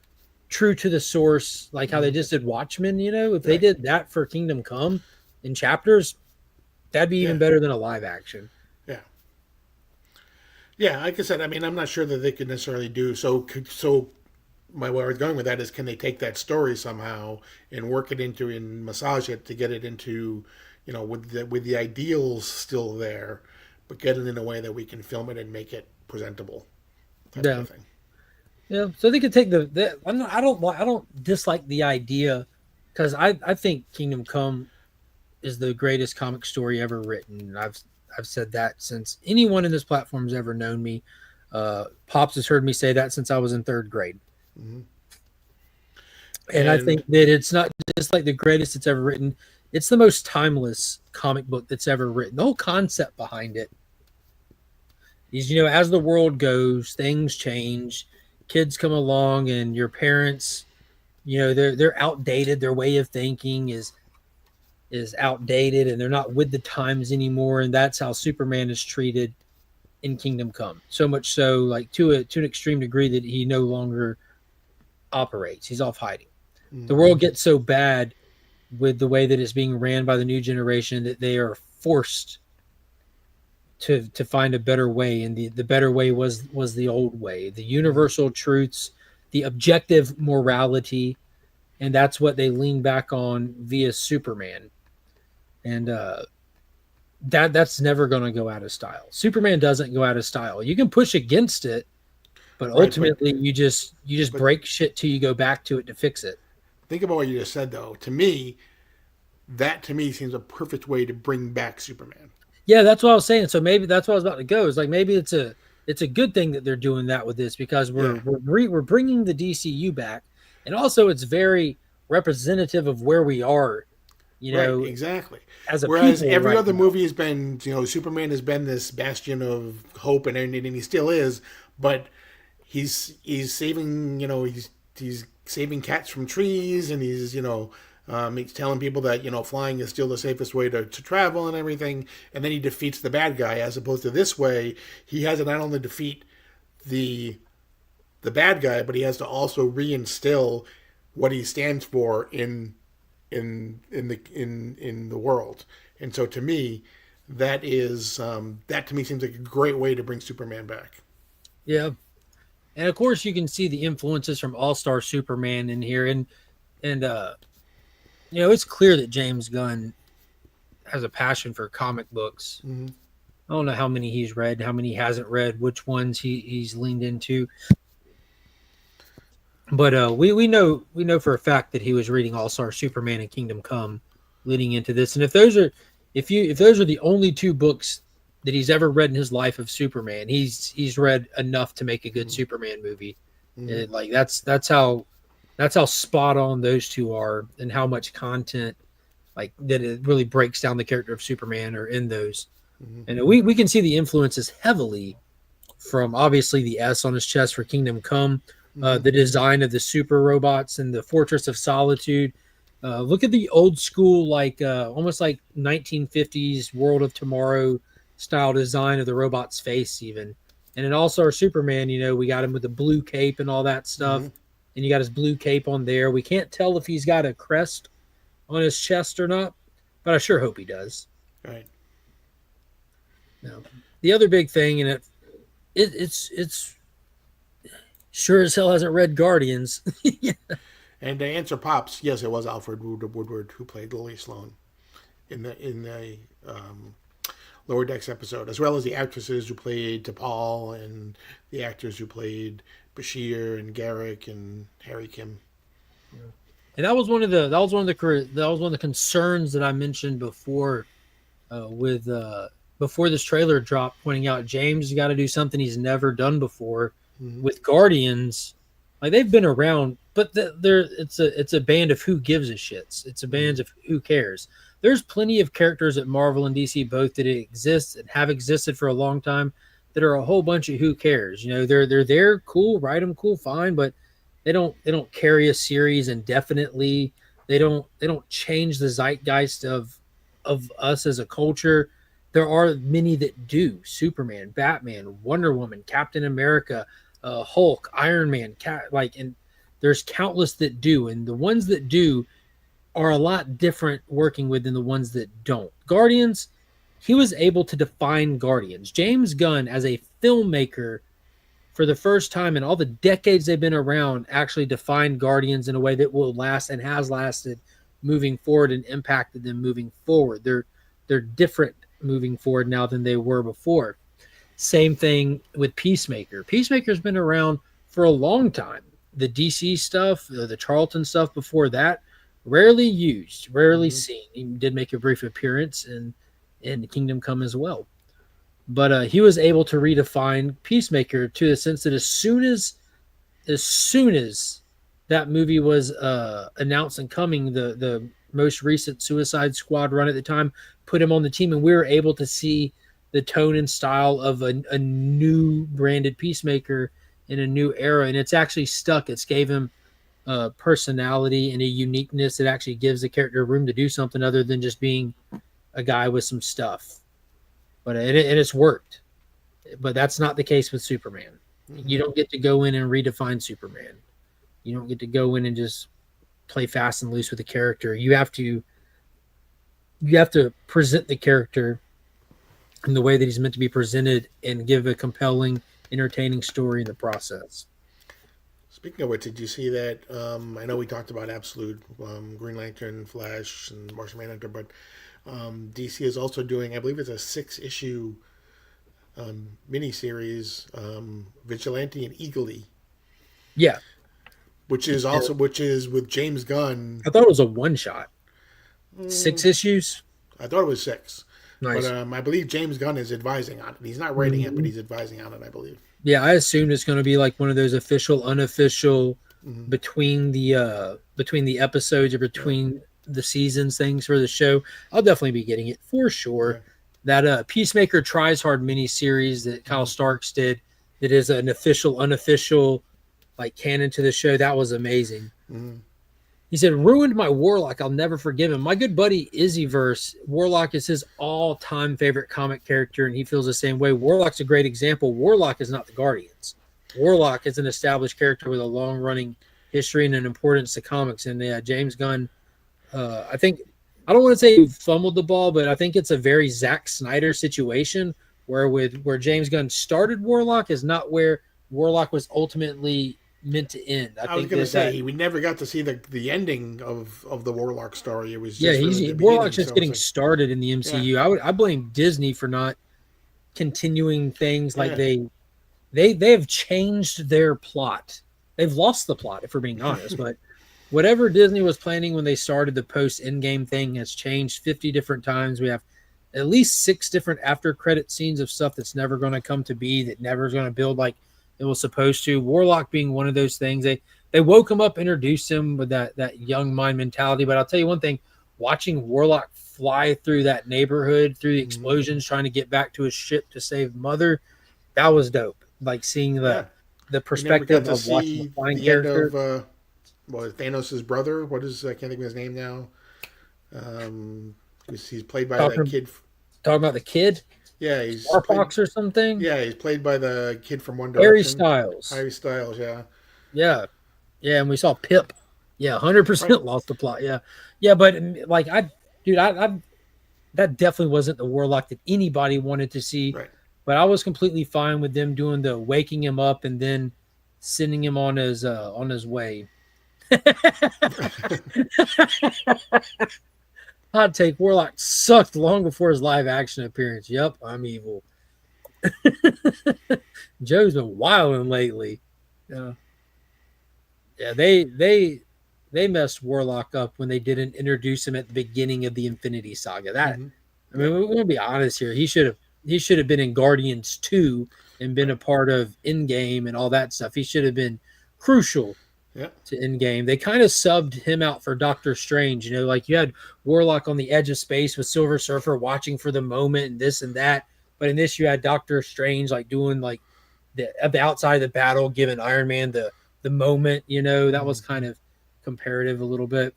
true to the source, like how they just did Watchmen. You know, if they did that for Kingdom Come in chapters, that'd be even better than a live action. Yeah, like I said, I mean, I'm not sure that they could necessarily do so. Where I was going with that is, can they take that story somehow and work it into and massage it to get it into, you know, with the ideals still there, but get it in a way that we can film it and make it presentable. Type of thing. Yeah, so they could take I don't dislike the idea, because I think Kingdom Come is the greatest comic story ever written. I've said that since anyone in this platform has ever known me. Pops has heard me say that since I was in 3rd grade. And I think that it's not just like the greatest it's ever written. It's the most timeless comic book that's ever written. The whole concept behind it is, you know, as the world goes, things change. Kids come along, and your parents, you know, they're outdated. Their way of thinking is outdated, and they're not with the times anymore. And that's how Superman is treated in Kingdom Come. So much so, like to an extreme degree, that he no longer operates. He's off hiding. The world gets so bad with the way that it's being ran by the new generation that they are forced to find a better way, and the better way was the old way, the universal truths, the objective morality, and that's what they lean back on via Superman. And that's never going to go out of style. Superman doesn't go out of style. You can push against it, but ultimately you just break shit till you go back to it to fix it. Think about what you just said, though. To me, that to me seems a perfect way to bring back Superman. Yeah, that's what I was saying. So maybe that's what I was about to go. Is like maybe it's a good thing that they're doing that with this because Yeah. we're bringing the DCU back, and also it's very representative of where we are, you Right, know, exactly. as a Whereas people every right other now. movie has been, Superman has been this bastion of hope and everything, and he still is. But he's saving, he's saving cats from trees, and he's telling people that flying is still the safest way to travel and everything. And then he defeats the bad guy, as opposed to this way, he has to not only defeat the the bad guy, but he has to also reinstill what he stands for in the world. And so to me, that to me seems like a great way to bring Superman back. Yeah, and of course you can see the influences from All Star Superman in here, and it's clear that James Gunn has a passion for comic books. Mm-hmm. I don't know how many he's read, how many he hasn't read, which ones he's leaned into. But we know for a fact that he was reading All Star Superman and Kingdom Come leading into this. And if those are the only two books that he's ever read in his life of Superman, he's read enough to make a good Superman movie. Mm-hmm. And like that's how spot on those two are, and how much content like that it really breaks down the character of Superman are in those. Mm-hmm. And we can see the influences heavily from obviously the S on his chest for Kingdom Come, Mm-hmm. the design of the super robots and the Fortress of Solitude. Look at the old school, like almost like 1950s World of Tomorrow style design of the robot's face, even. And in All Star Superman, we got him with the blue cape and all that stuff. Mm-hmm. And you got his blue cape on there. We can't tell if he's got a crest on his chest or not, but I sure hope he does. Right. Now, the other big thing, and it's sure as hell hasn't read Guardians. And to answer Pops, yes, it was Alfred Woodward who played Lily Sloan in the Lower Decks episode, as well as the actresses who played T'Pol and the actors who played Bashir and Garrick and Harry Kim. And that was one of the concerns that I mentioned before, with before this trailer dropped, pointing out James has got to do something he's never done before Mm-hmm. with Guardians. Like they've been around, but it's a band of who gives a shits. It's a band of who cares. There's plenty of characters at Marvel and DC both that exist and have existed for a long time that are a whole bunch of who cares. They're there, cool, write them, cool, fine, but they don't carry a series indefinitely. They don't change the zeitgeist of us as a culture. There are many that do. Superman, Batman, Wonder Woman, Captain America, Hulk, Iron Man, and there's countless that do, and the ones that do are a lot different working with than the ones that don't. Guardians, he was able to define Guardians. James Gunn, as a filmmaker, for the first time in all the decades they've been around, actually defined Guardians in a way that will last and has lasted moving forward and impacted them moving forward. They're different moving forward now than they were before. Same thing with Peacemaker. Peacemaker's been around for a long time. The DC stuff, the Charlton stuff before that, rarely used, rarely seen. He did make a brief appearance in Kingdom Come as well. But he was able to redefine Peacemaker to the sense that as soon as that movie was announced and coming, the most recent Suicide Squad run at the time put him on the team, and we were able to see the tone and style of a new branded Peacemaker in a new era, and it's actually stuck. It's gave him personality and a uniqueness that actually gives the character room to do something other than just being a guy with some stuff. But it's worked. But that's not the case with Superman. You don't get to go in and redefine Superman. You don't get to go in and just play fast and loose with the character. You have to present the character in the way that he's meant to be presented and give a compelling, entertaining story in the process. Speaking of which, did you see that? I know we talked about Absolute, Green Lantern, Flash, and Martian Manhunter, but DC is also doing, I believe it's a 6-issue miniseries, Vigilante and Eagly. Yeah. Which is with James Gunn. I thought it was a one-shot. 6 issues. I thought it was 6. Nice. But I believe James Gunn is advising on it. He's not writing it, but he's advising on it, I believe. Yeah, I assumed it's going to be like one of those official, unofficial between the episodes or between the seasons things for the show. I'll definitely be getting it for sure. Yeah. That Peacemaker Tries Hard miniseries that Kyle Starks did, that is an official, unofficial, like canon to the show. That was amazing. He said, ruined my Warlock. I'll never forgive him. My good buddy Izzyverse, Warlock is his all-time favorite comic character, and he feels the same way. Warlock's a great example. Warlock is not the Guardians. Warlock is an established character with a long-running history and an importance to comics. And James Gunn, I think, I don't want to say he fumbled the ball, but I think it's a very Zack Snyder situation where James Gunn started Warlock is not where Warlock was ultimately meant to end. I was going to say we never got to see the ending of the Warlock story. It was just Warlock's just getting started in the MCU. Yeah. I blame Disney for not continuing things like they have changed their plot. They've lost the plot, if we're being honest. But whatever Disney was planning when they started the post Endgame thing has changed 50 different times. We have at least 6 different after credit scenes of stuff that's never going to come to be, that never is going to build like it was supposed to. Warlock being one of those things. They woke him up, introduced him with that young mind mentality. But I'll tell you one thing, watching Warlock fly through that neighborhood, through the explosions, trying to get back to his ship to save Mother, that was dope. Like seeing the perspective of watching the flying character. Of, Thanos' brother. What is, I can't think of his name now. He's played by that kid. Talking about the kid? Yeah, he's Starfox or something. Yeah, he's played by the kid from One Direction. Harry Styles, yeah. Yeah, and we saw Pip. Yeah, 100% lost the plot. Yeah, but like I that definitely wasn't the Warlock that anybody wanted to see. Right. But I was completely fine with them doing the waking him up and then sending him on his way. Hot take, Warlock sucked long before his live action appearance. Yep, I'm evil. Joe's been wilding lately. Yeah, they messed Warlock up when they didn't introduce him at the beginning of the Infinity Saga. I mean, we're gonna be honest here. He should have been in Guardians 2 and been a part of Endgame and all that stuff. He should have been crucial to Endgame. They kind of subbed him out for Doctor Strange. Like you had Warlock on the edge of space with Silver Surfer watching for the moment and this and that. But in this, you had Doctor Strange like doing like the outside of the battle, giving Iron Man the moment. That was kind of comparative a little bit.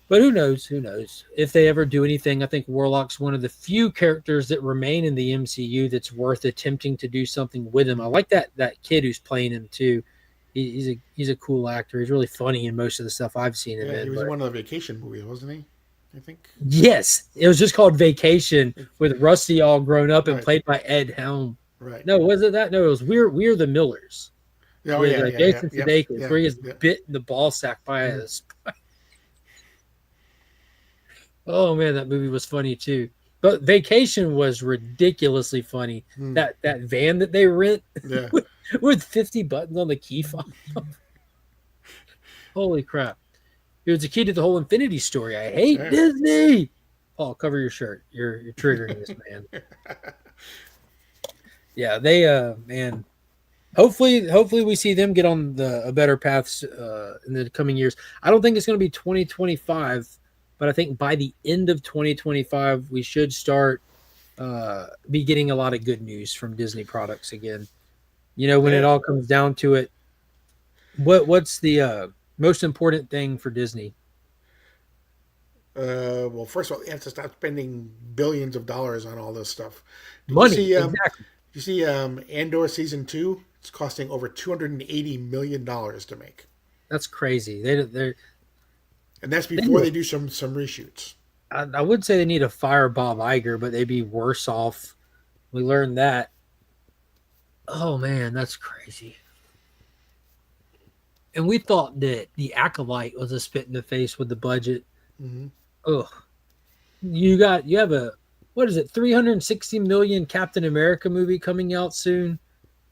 But who knows? Who knows if they ever do anything? I think Warlock's one of the few characters that remain in the MCU that's worth attempting to do something with him. I like that kid who's playing him too. He's a cool actor. He's really funny in most of the stuff I've seen him in. He was in one of the Vacation movies, wasn't he? I think. Yes, it was just called Vacation with Rusty all grown up and played by Ed Helm. Right. No, was it that? No, it was We're the Millers. Oh, Jason Sudeikis, where he gets bit in the ball sack by a spider. Oh man, that movie was funny too. But Vacation was ridiculously funny. That van that they rent with 50 buttons on the key fob. Holy crap. It was the key to the whole Infinity story. I hate Disney. Paul, cover your shirt. You're triggering this man. Yeah, they man. Hopefully we see them get on a better paths in the coming years. I don't think it's going to be 2025, but I think by the end of 2025 we should start be getting a lot of good news from Disney products again. When it all comes down to it, what's the most important thing for Disney? Well, first of all, they have to stop spending billions of dollars on all this stuff. Money, exactly. You see Andor Season 2? It's costing over $280 million to make. That's crazy. They're and that's before they do some reshoots. I would say they need to fire Bob Iger, but they'd be worse off. We learned that. Oh, man, that's crazy. And we thought that The Acolyte was a spit in the face with the budget. Mm-hmm. Ugh. You have a, what is it, $360 million Captain America movie coming out soon.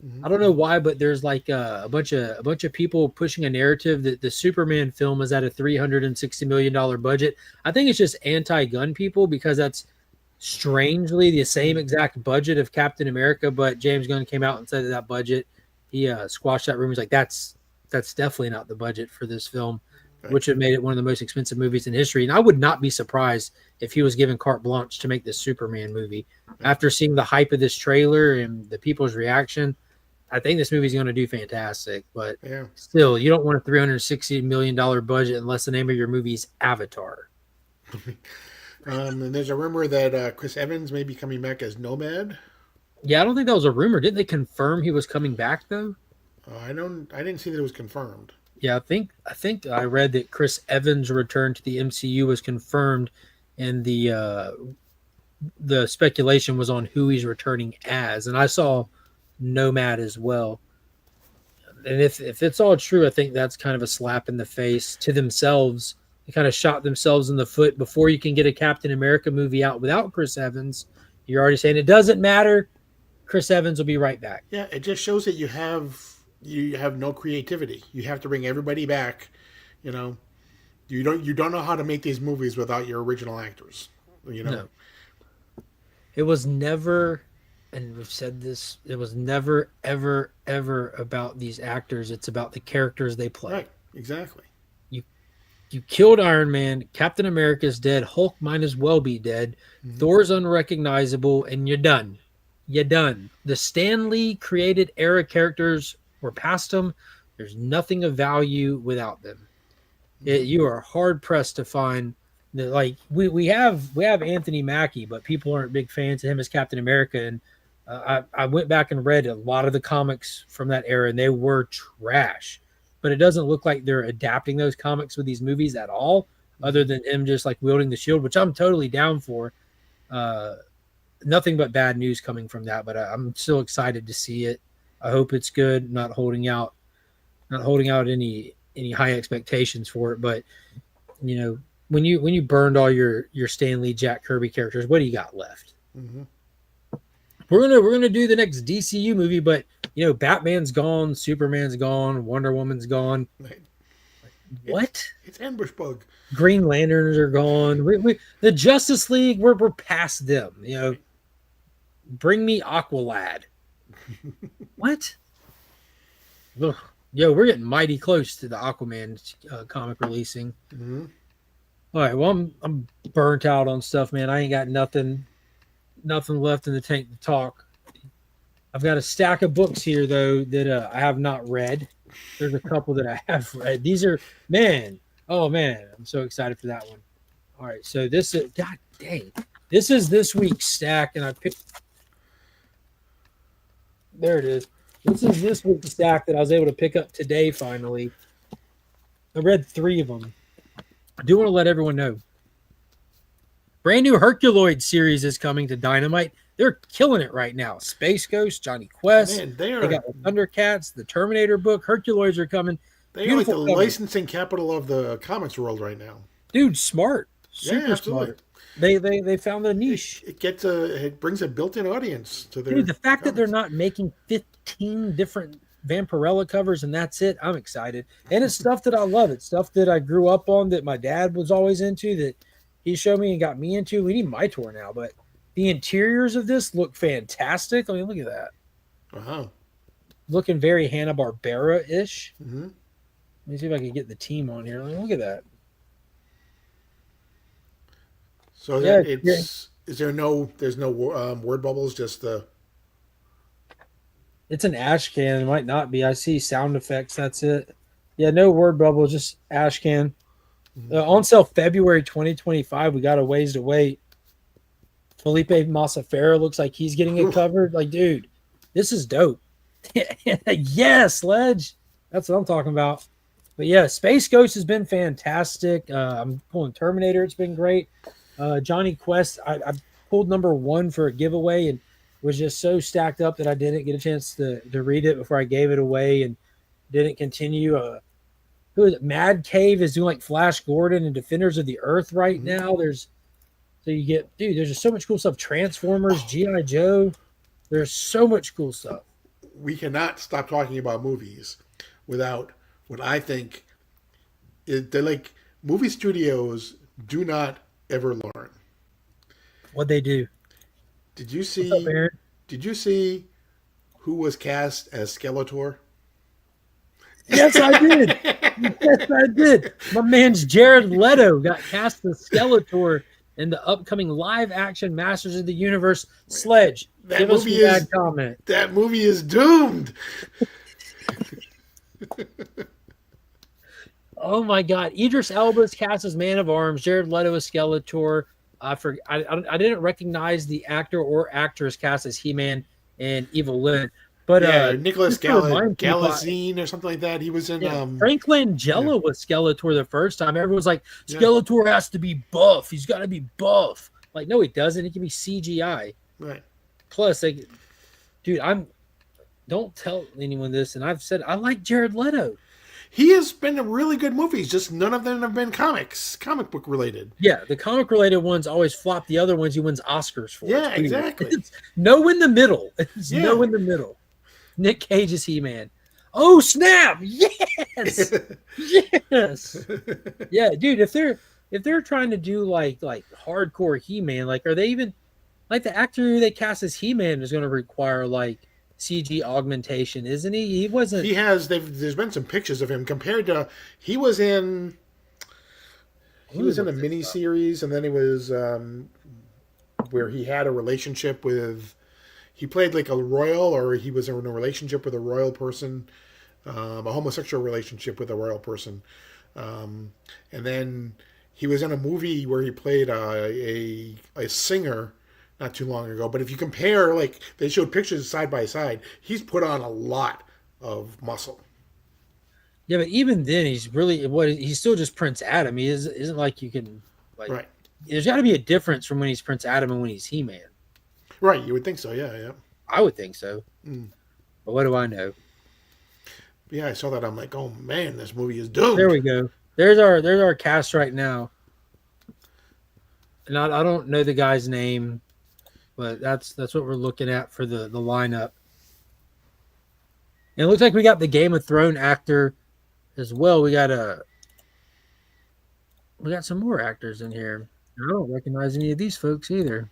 Mhm. I don't know why, but there's like a bunch of people pushing a narrative that the Superman film is at a $360 million budget. I think it's just anti-gun people because that's strangely the same exact budget of Captain America. But James Gunn came out and said that budget, he squashed that rumor. He's like, that's definitely not the budget for this film, Right. which would have made it one of the most expensive movies in history. And I would not be surprised if he was given carte blanche to make this Superman movie. After seeing the hype of this trailer and the people's reaction, I think this movie's going to do fantastic, but Yeah. still, you don't want a $360 million budget unless the name of your movie is Avatar. And there's a rumor that Chris Evans may be coming back as Nomad. Yeah, I don't think that was a rumor. Didn't they confirm he was coming back though? I didn't see that it was confirmed. Yeah, I think I read that Chris Evans' return to the MCU was confirmed, and the speculation was on who he's returning as, and I saw Nomad as well. And if it's all true, I think that's kind of a slap in the face to themselves. They kind of shot themselves in the foot before you can get a Captain America movie out without Chris Evans. You're already saying it doesn't matter. Chris Evans will be right back. Yeah, it just shows that you have no creativity. You have to bring everybody back. You know, you don't know how to make these movies without your original actors. You know, No. It was never, and we've said this, it was never, ever, ever about these actors. It's about the characters they play. right? Exactly. You killed Iron Man, Captain America's dead, Hulk might as well be dead, Thor's unrecognizable, and you're done. You're done. The Stan Lee created era characters were past them. There's nothing of value without them. You are hard pressed to find like we have Anthony Mackie, but people aren't big fans of him as Captain America. And I went back and read a lot of the comics from that era, and they were trash. But it doesn't look like they're adapting those comics with these movies at all, other than him just like wielding the shield, which I'm totally down for. Nothing but bad news coming from that, but I'm still excited to see it. I hope it's good. Not holding out any high expectations for it, but you know, when you burned all your Stan Lee, Jack Kirby characters, what do you got left? Mm-hmm. We're gonna do the next DCU movie, but you know, Batman's gone, Superman's gone, Wonder Woman's gone. Right. What? It's Ambush Bug. Green Lanterns are gone. The Justice League, we're past them. You know, bring me Aqualad. What? Ugh. Yo, we're getting mighty close to the Aquaman comic releasing. Mm-hmm. All right, well, I'm burnt out on stuff, man. I ain't got nothing left in the tank to talk. I've got a stack of books here though that I have not read. There's a couple that I have read. These are oh man, I'm so excited for that one. All right, so this is God dang. This is this week's stack, and I picked. There it is. This is this week's stack that I was able to pick up today. Finally, I read 3 of them. I do want to let everyone know. Brand new Herculoid series is coming to Dynamite. They're killing it right now. Space Ghost, Johnny Quest. Man, They got the Thundercats, the Terminator book. Herculoids are coming. they are like the Beautiful cover. licensing capital of the comics world right now. Dude, smart. Yeah, Super absolutely. smart. They found a niche. It brings a built-in audience to their. Dude, the fact that they're comics. not making 15 different Vampirella covers and that's it, I'm excited. And it's stuff that I love. It's stuff that I grew up on, that my dad was always into, that he showed me and got me into. We need my tour now, but the interiors of this look fantastic. I mean, look at that. Wow. Looking very Hanna-Barbera-ish. Mm-hmm. Let me see if I can get the team on here. Look at that. So Yeah, there's no word bubbles, just the. It's an ash can. It might not be. I see sound effects. That's it. Yeah, no word bubble, just ash can. On sale February 2025. We got a ways to wait. Felipe Masafera looks like he's getting it covered. Like, dude, this is dope. Yes, Ledge. That's what I'm talking about. But yeah, Space Ghost has been fantastic. I'm pulling Terminator. It's been great. Johnny Quest, I pulled number 1 for a giveaway and was just so stacked up that I didn't get a chance to read it before I gave it away and didn't continue. Who is it? Mad Cave is doing like Flash Gordon and Defenders of the Earth right now. There's just so much cool stuff. Transformers, G.I. Joe. There's so much cool stuff. we cannot stop talking about movies without what I think they're like movie studios do not ever learn. What they do? Did you What's up, see? Aaron? Did you see who was cast as Skeletor? Yes, I did. Yes, I did. My man's Jared Leto got cast as Skeletor in the upcoming live-action Masters of the Universe Sledge. That Give us movie your is bad comment. that movie is doomed. Oh my God! Idris Elba's cast as Man of Arms. Jared Leto as Skeletor. I didn't recognize the actor or actress cast as He-Man and Evil Lyn, but Yeah, Nicholas just to remind people, Galazine or something like that. He was in Frank Langella was Skeletor the first time. Everyone's like, Yeah. Skeletor has to be buff. He's got to be buff. Like, no, he doesn't. He can be CGI. right. Plus, dude, don't tell anyone this. And I've said I like Jared Leto. He has been in really good movies, just none of them have been comic book related. Yeah, the comic related ones always flop. The other ones he wins Oscars for. Yeah, It's weird. exactly. It's no in the middle. It's Yeah. no in the middle. Nick Cage is He-Man. Oh snap! Yes, yes. Yeah, dude. If they're trying to do like hardcore He-Man, like are they even like the actor who they cast as He-Man is going to require like CG augmentation, isn't he? He wasn't. He has. There's been some pictures of him compared to. He was in. He was in a mini series, and then he was where he had a relationship with. He played like a royal, or he was in a relationship with a royal person, a homosexual relationship with a royal person, and then he was in a movie where he played a singer not too long ago. But if you compare, like they showed pictures side by side, he's put on a lot of muscle. Yeah, but even then, he's still just Prince Adam. He isn't like you can like. Right. There's got to be a difference from when he's Prince Adam and when he's He-Man. Right, you would think so. Yeah, yeah. I would think so. Mm. But what do I know? Yeah, I saw that. I'm like, oh man, this movie is doomed. There we go. There's our cast right now. And I don't know the guy's name, but that's what we're looking at for the lineup. And it looks like we got the Game of Thrones actor as well. We got some more actors in here. I don't recognize any of these folks either.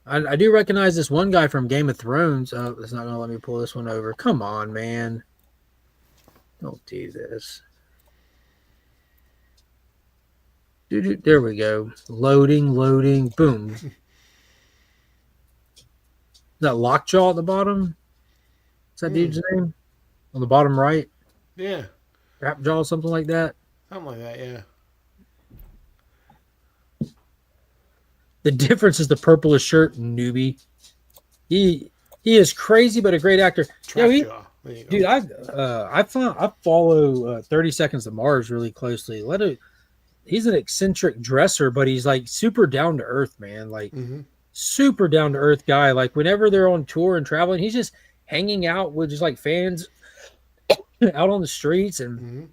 I do recognize this one guy from Game of Thrones. Oh, it's not going to let me pull this one over. Come on, man. Don't do this. There we go. Loading. Boom. Is that Lockjaw at the bottom? Is that dude's name? On the bottom right? Yeah, Rapjaw, something like that? something like that. Yeah. The difference is the purplish shirt, newbie. He is crazy, but a great actor. Trapjaw. There you go. Dude, I follow 30 Seconds to Mars really closely. He's an eccentric dresser, but he's like super down to earth, man. Like super down to earth guy. Like whenever they're on tour and traveling, he's just hanging out with just like fans out on the streets, and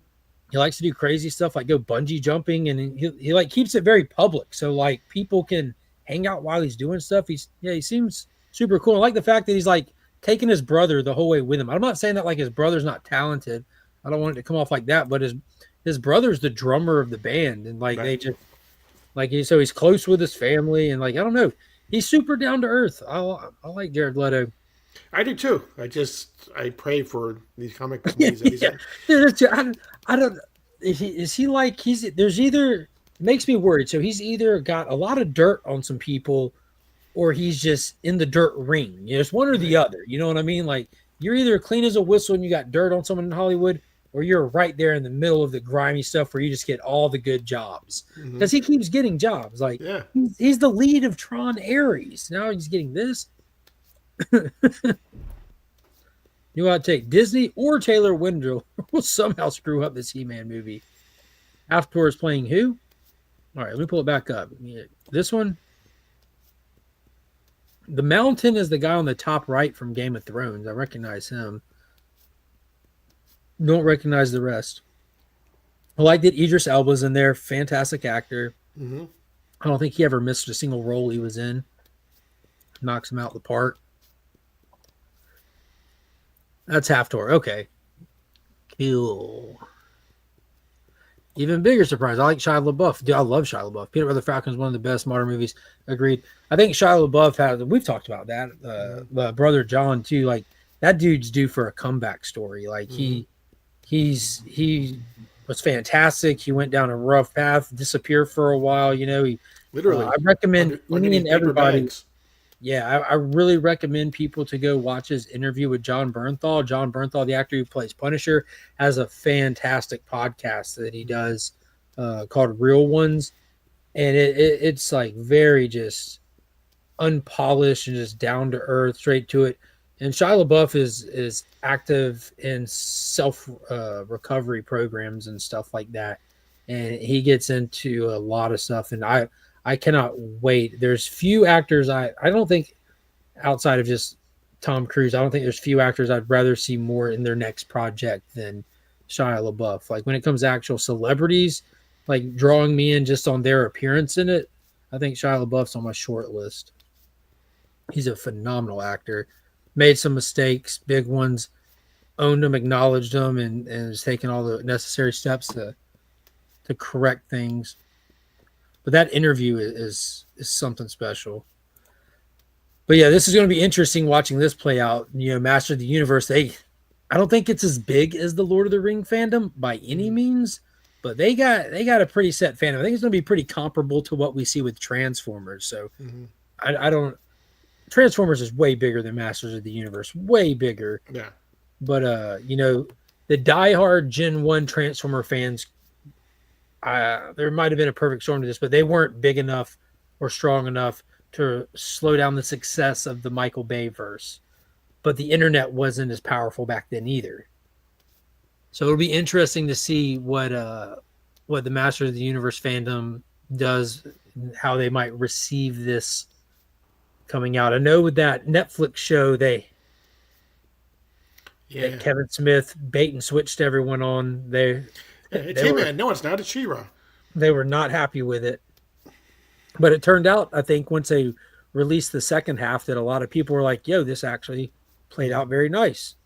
he likes to do crazy stuff like go bungee jumping, and he like keeps it very public so like people can hang out while he's doing stuff. He seems super cool. I like the fact that he's like taking his brother the whole way with him. I'm not saying that like his brother's not talented. I don't want it to come off like that, but his brother's the drummer of the band, and like they just like he's close with his family, and like I don't know, he's super down to earth. I like Jared Leto. I do too. I pray for these comic movies. Yeah. I don't. Is he like there's either it makes me worried. So he's either got a lot of dirt on some people, or he's just in the dirt ring. You know, it's one or the other. You know what I mean? Like you're either clean as a whistle and you got dirt on someone in Hollywood, or you're right there in the middle of the grimy stuff where you just get all the good jobs. Because he keeps getting jobs. Like he's the lead of Tron Ares. Now he's getting this. You want to take Disney or Taylor Windrell will somehow screw up this He-Man movie. Afterwards playing who? All right, let me pull it back up. This one. The Mountain is the guy on the top right from Game of Thrones. I recognize him. Don't recognize the rest. I like that Idris Elba's in there. Fantastic actor. I don't think he ever missed a single role he was in. Knocks him out the park. That's Half-Tor. Okay. Cool. Even bigger surprise. I like Shia LaBeouf. Dude, I love Shia LaBeouf. Peanut Butter Falcon is one of the best modern movies. Agreed. I think Shia LaBeouf has. We've talked about that. Brother John too. Like that dude's due for a comeback story. Like he was fantastic. He went down a rough path, disappeared for a while. You know, Literally, I recommend any underneath and paper everybody. bags. Yeah, I really recommend people to go watch his interview with John Bernthal. John Bernthal, the actor who plays Punisher, has a fantastic podcast that he does called Real Ones. And it's like very just unpolished and just down to earth, straight to it. And Shia LaBeouf is active in self recovery programs and stuff like that, and he gets into a lot of stuff. And I cannot wait. There's few actors I don't think outside of just Tom Cruise. I don't think there's few actors I'd rather see more in their next project than Shia LaBeouf. Like when it comes to actual celebrities, like drawing me in just on their appearance in it, I think Shia LaBeouf's on my short list. He's a phenomenal actor. Made some mistakes, big ones, owned them, acknowledged them, and has taken all the necessary steps to correct things. But that interview is something special. But yeah, this is going to be interesting watching this play out. You know, Master of the Universe, I don't think it's as big as the Lord of the Ring fandom by any means, but they got a pretty set fandom. I think it's going to be pretty comparable to what we see with Transformers. So I don't. Transformers is way bigger than Masters of the Universe, way bigger. Yeah. But you know, the diehard Gen 1 Transformer fans, there might have been a perfect storm to this, but they weren't big enough or strong enough to slow down the success of the Michael Bay verse. But the internet wasn't as powerful back then either. So it'll be interesting to see what the Masters of the Universe fandom does, how they might receive this coming out. I know with that Netflix show, that Kevin Smith bait and switched everyone on. It's He-Man. No, it's not. It's She-Ra. They were not happy with it. But it turned out, I think, once they released the second half, that a lot of people were like, yo, this actually played out very nice.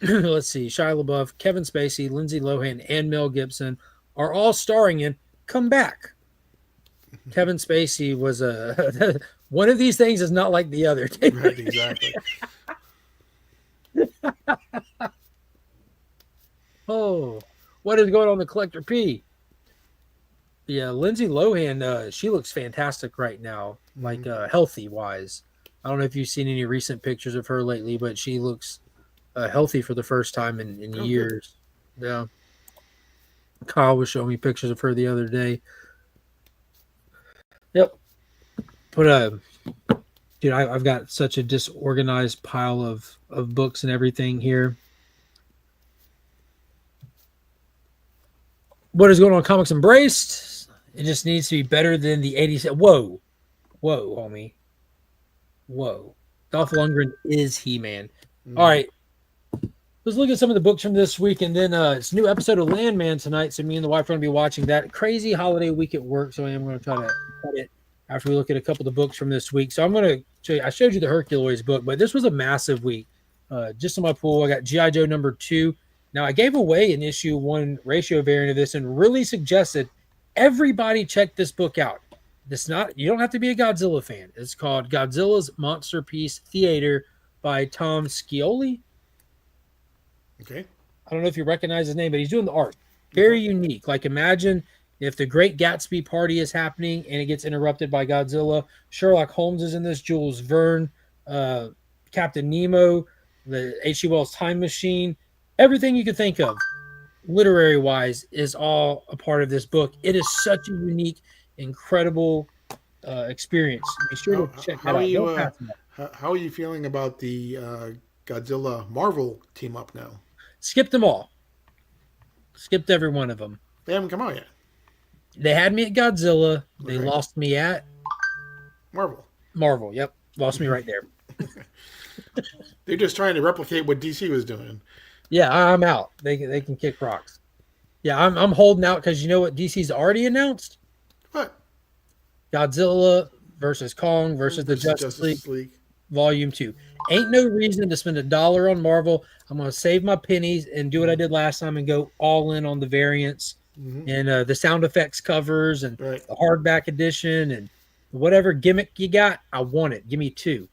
Let's see. Shia LaBeouf, Kevin Spacey, Lindsay Lohan, and Mel Gibson are all starring in Come Back. Kevin Spacey was one of these things is not like the other. Right, exactly. Oh, what is going on the Collector P? Yeah, Lindsay Lohan, she looks fantastic right now, like healthy wise. I don't know if you've seen any recent pictures of her lately, but she looks healthy for the first time in years. Good. Yeah. Kyle was showing me pictures of her the other day. Yep. But dude, I've got such a disorganized pile of books and everything here. What is going on, Comics Embraced? It just needs to be better than the 80s. Whoa, homie. Whoa. Dolph Lundgren is He-Man. All right. Let's look at some of the books from this week, and then it's a new episode of Landman tonight, so me and the wife are going to be watching that. Crazy holiday week at work, so I am going to try to cut it after we look at a couple of the books from this week. So I'm going to show you. I showed you the Herculoids book, but this was a massive week. Just in my pool, I got G.I. Joe #2. Now, I gave away an issue 1 ratio variant of this and really suggested everybody check this book out. You don't have to be a Godzilla fan. It's called Godzilla's Monster Piece Theater by Tom Scioli. Okay. I don't know if you recognize his name, but he's doing the art. Very unique. Like, imagine if the Great Gatsby party is happening and it gets interrupted by Godzilla. Sherlock Holmes is in this. Jules Verne, Captain Nemo, the H.G. Wells Time Machine. Everything you could think of, literary-wise, is all a part of this book. It is such a unique, incredible experience. Be sure to check that out. How are you feeling about the Godzilla Marvel team up now? Skipped them all. Skipped every one of them. They haven't come out yet. They had me at Godzilla. They lost me at Marvel. Yep. Lost me right there. They're just trying to replicate what DC was doing. Yeah, I'm out. They can kick rocks. Yeah, I'm holding out because you know what DC's already announced? What? Godzilla versus Kong versus the Justice League Volume 2. Ain't no reason to spend $1 on Marvel. I'm going to save my pennies and do what I did last time and go all in on the variants and the sound effects covers and Right. the hardback edition and whatever gimmick you got. I want it. Give me 2.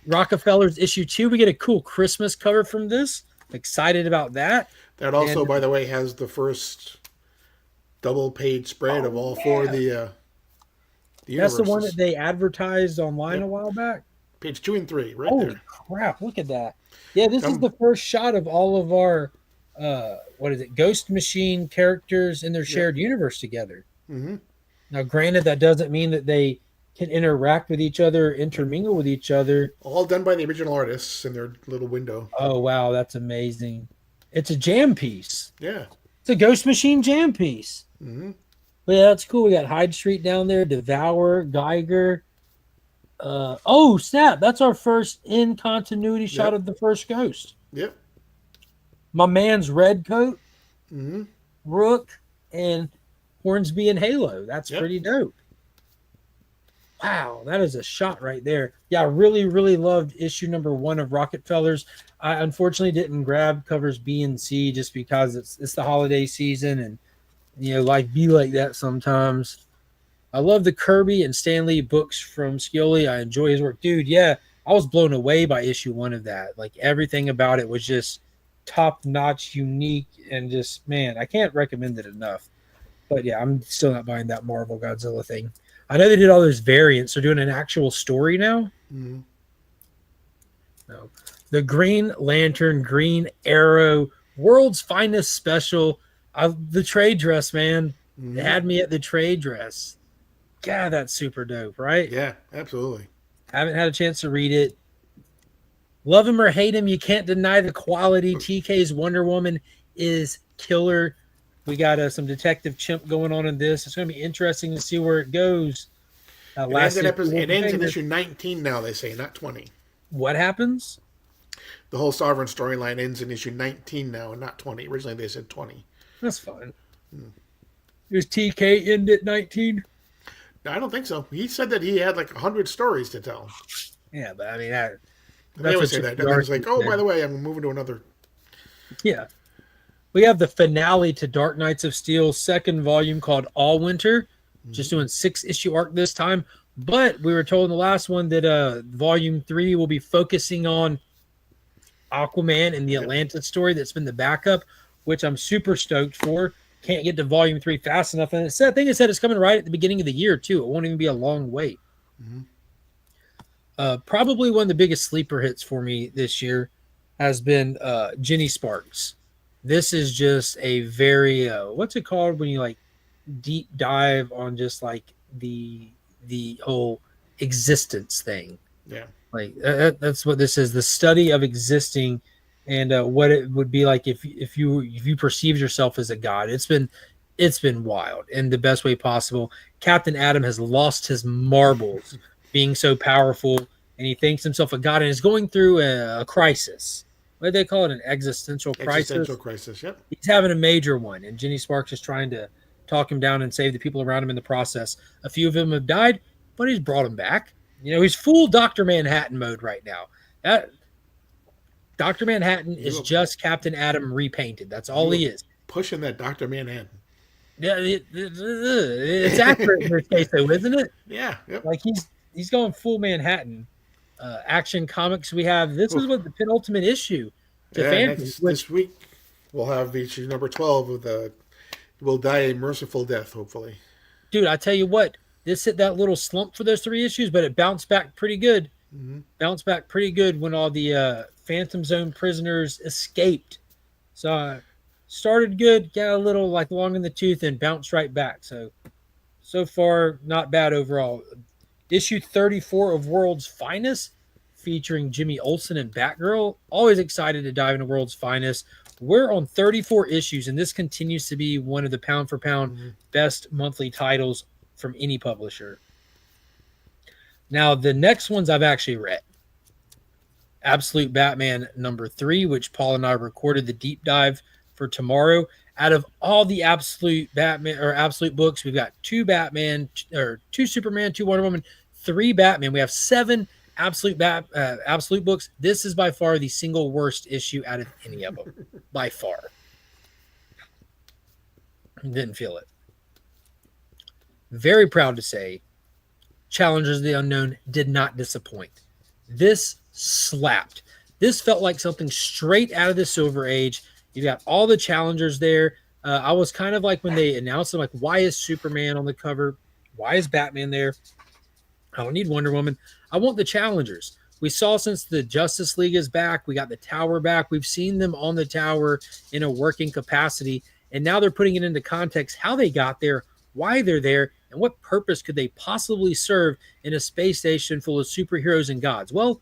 Rockefeller's issue 2. We get a cool Christmas cover from this. Excited about that. That also, by the way, has the first double-page spread of all 4 of the That's the one universes. that they advertised online a while back. Page 2 and 3, right Holy there. crap, look at that. Yeah, this is the first shot of all of our Ghost Machine characters in their shared universe together. Mm-hmm. Now, granted, that doesn't mean that they can interact with each other, intermingle with each other. All done by the original artists in their little window. Oh, wow, that's amazing. It's a jam piece. Yeah. It's a Ghost Machine jam piece. Mm-hmm. But yeah, that's cool. We got Hyde Street down there, Devour, Geiger. Oh, snap. That's our first in-continuity shot of the first Ghost. Yep. My man's red coat, Mm-hmm. Rook, and Hornsby and Halo. That's pretty dope. Wow, that is a shot right there. Yeah, I really, really loved issue number 1 of Rockefellers. I unfortunately didn't grab covers B and C just because it's the holiday season and life be like that sometimes. I love the Kirby and Stan Lee books from Scioli. I enjoy his work. Dude, yeah, I was blown away by issue 1 of that. Like, everything about it was just top-notch, unique, and just, man, I can't recommend it enough. But, yeah, I'm still not buying that Marvel Godzilla thing. I know they did all those variants. They're doing an actual story now. Mm-hmm. No. The Green Lantern, Green Arrow, World's Finest Special. The trade dress, man. Mm-hmm. They had me at the trade dress. God, that's super dope, right? Yeah, absolutely. Haven't had a chance to read it. Love him or hate him, you can't deny the quality. TK's Wonder Woman is killer. We got some Detective Chimp going on in this. It's going to be interesting to see where it goes. It ends in issue 19 now, they say, not 20. What happens? The whole Sovereign storyline ends in issue 19 now and not 20. Originally they said 20. That's fine. Does TK end at 19? No, I don't think so. He said that he had like 100 stories to tell. Yeah, but I mean, they always say that. And then it's like, oh, by the way, I'm moving to another. Yeah. We have the finale to Dark Knights of Steel, 2nd volume called All Winter. Just doing 6-issue arc this time. But we were told in the last one that volume 3 will be focusing on Aquaman and the Atlantis story that's been the backup, which I'm super stoked for. Can't get to volume 3 fast enough. And I think it said it's coming right at the beginning of the year, too. It won't even be a long wait. Probably one of the biggest sleeper hits for me this year has been Jenny Sparks. This is just a very, what's it called when you like deep dive on just like the whole existence thing? Yeah. Like that's what this is, the study of existing and what it would be like if you perceived yourself as a god. It's been wild in the best way possible. Captain Atom has lost his marbles being so powerful, and he thinks himself a god and is going through a crisis. What do they call it? An existential crisis? Existential crisis, yep. He's having a major one, and Jenny Sparks is trying to talk him down and save the people around him in the process. A few of them have died, but he's brought them back. He's full Dr. Manhattan mode right now. Dr. Manhattan is just Captain Atom repainted. That's all he is. Pushing that Dr. Manhattan. Yeah, it's accurate in this case, though, isn't it? Yeah. Yep. Like he's going full Manhattan. Action Comics, we have this is what the penultimate issue to Phantom. This week we'll have issue number 12 of the Will Die a Merciful Death, hopefully. Dude, I tell you what, this hit that little slump for those 3 issues, but it bounced back pretty good. Bounced back pretty good when all the Phantom Zone prisoners escaped. So started good, got a little like long in the tooth, and bounced right back. So far, not bad overall. Issue 34 of World's Finest, featuring Jimmy Olsen and Batgirl. Always excited to dive into World's Finest. We're on 34 issues, and this continues to be one of the pound-for-pound best monthly titles from any publisher. Now, the next ones I've actually read. Absolute Batman number 3, which Paul and I recorded the deep dive for tomorrow. Out of all the Absolute Batman or Absolute books, we've got 2 Batman, or 2 Superman, 2 Wonder Woman, 3 Batman. We have 7 absolute books, this is by far the single worst issue out of any of them, by far. Didn't feel it. Very proud to say, Challengers of the Unknown did not disappoint. This slapped. This felt like something straight out of the Silver Age. You got all the challengers there. I was kind of like when they announced them, like, why is Superman on the cover? Why is Batman there? I don't need Wonder Woman. I want the challengers. We saw since the Justice League is back, we got the Tower back. We've seen them on the Tower in a working capacity, and now they're putting it into context how they got there, why they're there, and what purpose could they possibly serve in a space station full of superheroes and gods? Well,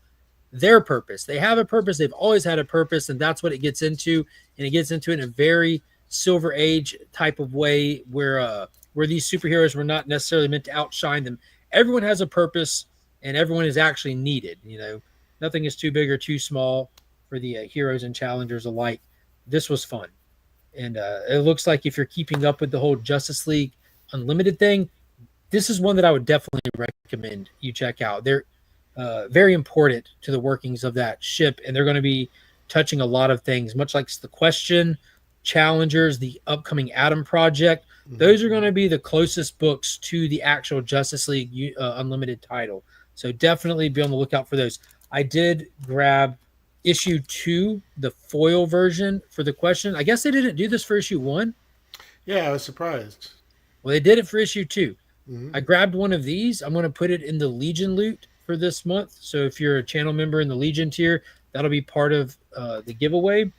their purpose. They have a purpose. They've always had a purpose, and that's what it gets into. And it gets into it in a very Silver Age type of way where these superheroes were not necessarily meant to outshine them. Everyone has a purpose, and everyone is actually needed. You know, nothing is too big or too small for the heroes and challengers alike. This was fun, and it looks like if you're keeping up with the whole Justice League Unlimited thing, this is one that I would definitely recommend you check out. They're very important to the workings of that ship, and they're going to be touching a lot of things, much like the Question, Challengers, the upcoming Atom Project. Those are going to be the closest books to the actual Justice League Unlimited title. So definitely be on the lookout for those. I did grab issue 2, the foil version for the Question. I guess they didn't do this for issue 1. Yeah, I was surprised. Well, they did it for issue 2. Mm-hmm. I grabbed one of these. I'm going to put it in the Legion loot for this month. So if you're a channel member in the Legion tier, that'll be part of the giveaway.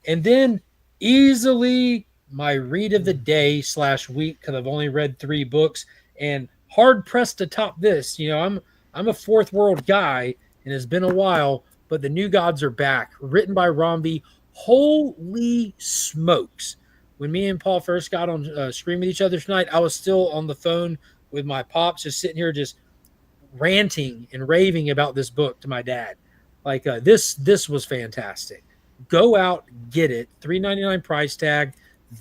And then easily my read of the day / week, because I've only read 3 books, and hard pressed to top this. You know, I'm a fourth world guy, and it's been a while, but the New Gods are back, written by Romby. Holy smokes! When me and Paul first got on screen with each other tonight, I was still on the phone with my pops, just sitting here, just ranting and raving about this book to my dad. Like this was fantastic. Go out, get it. $3.99 price tag.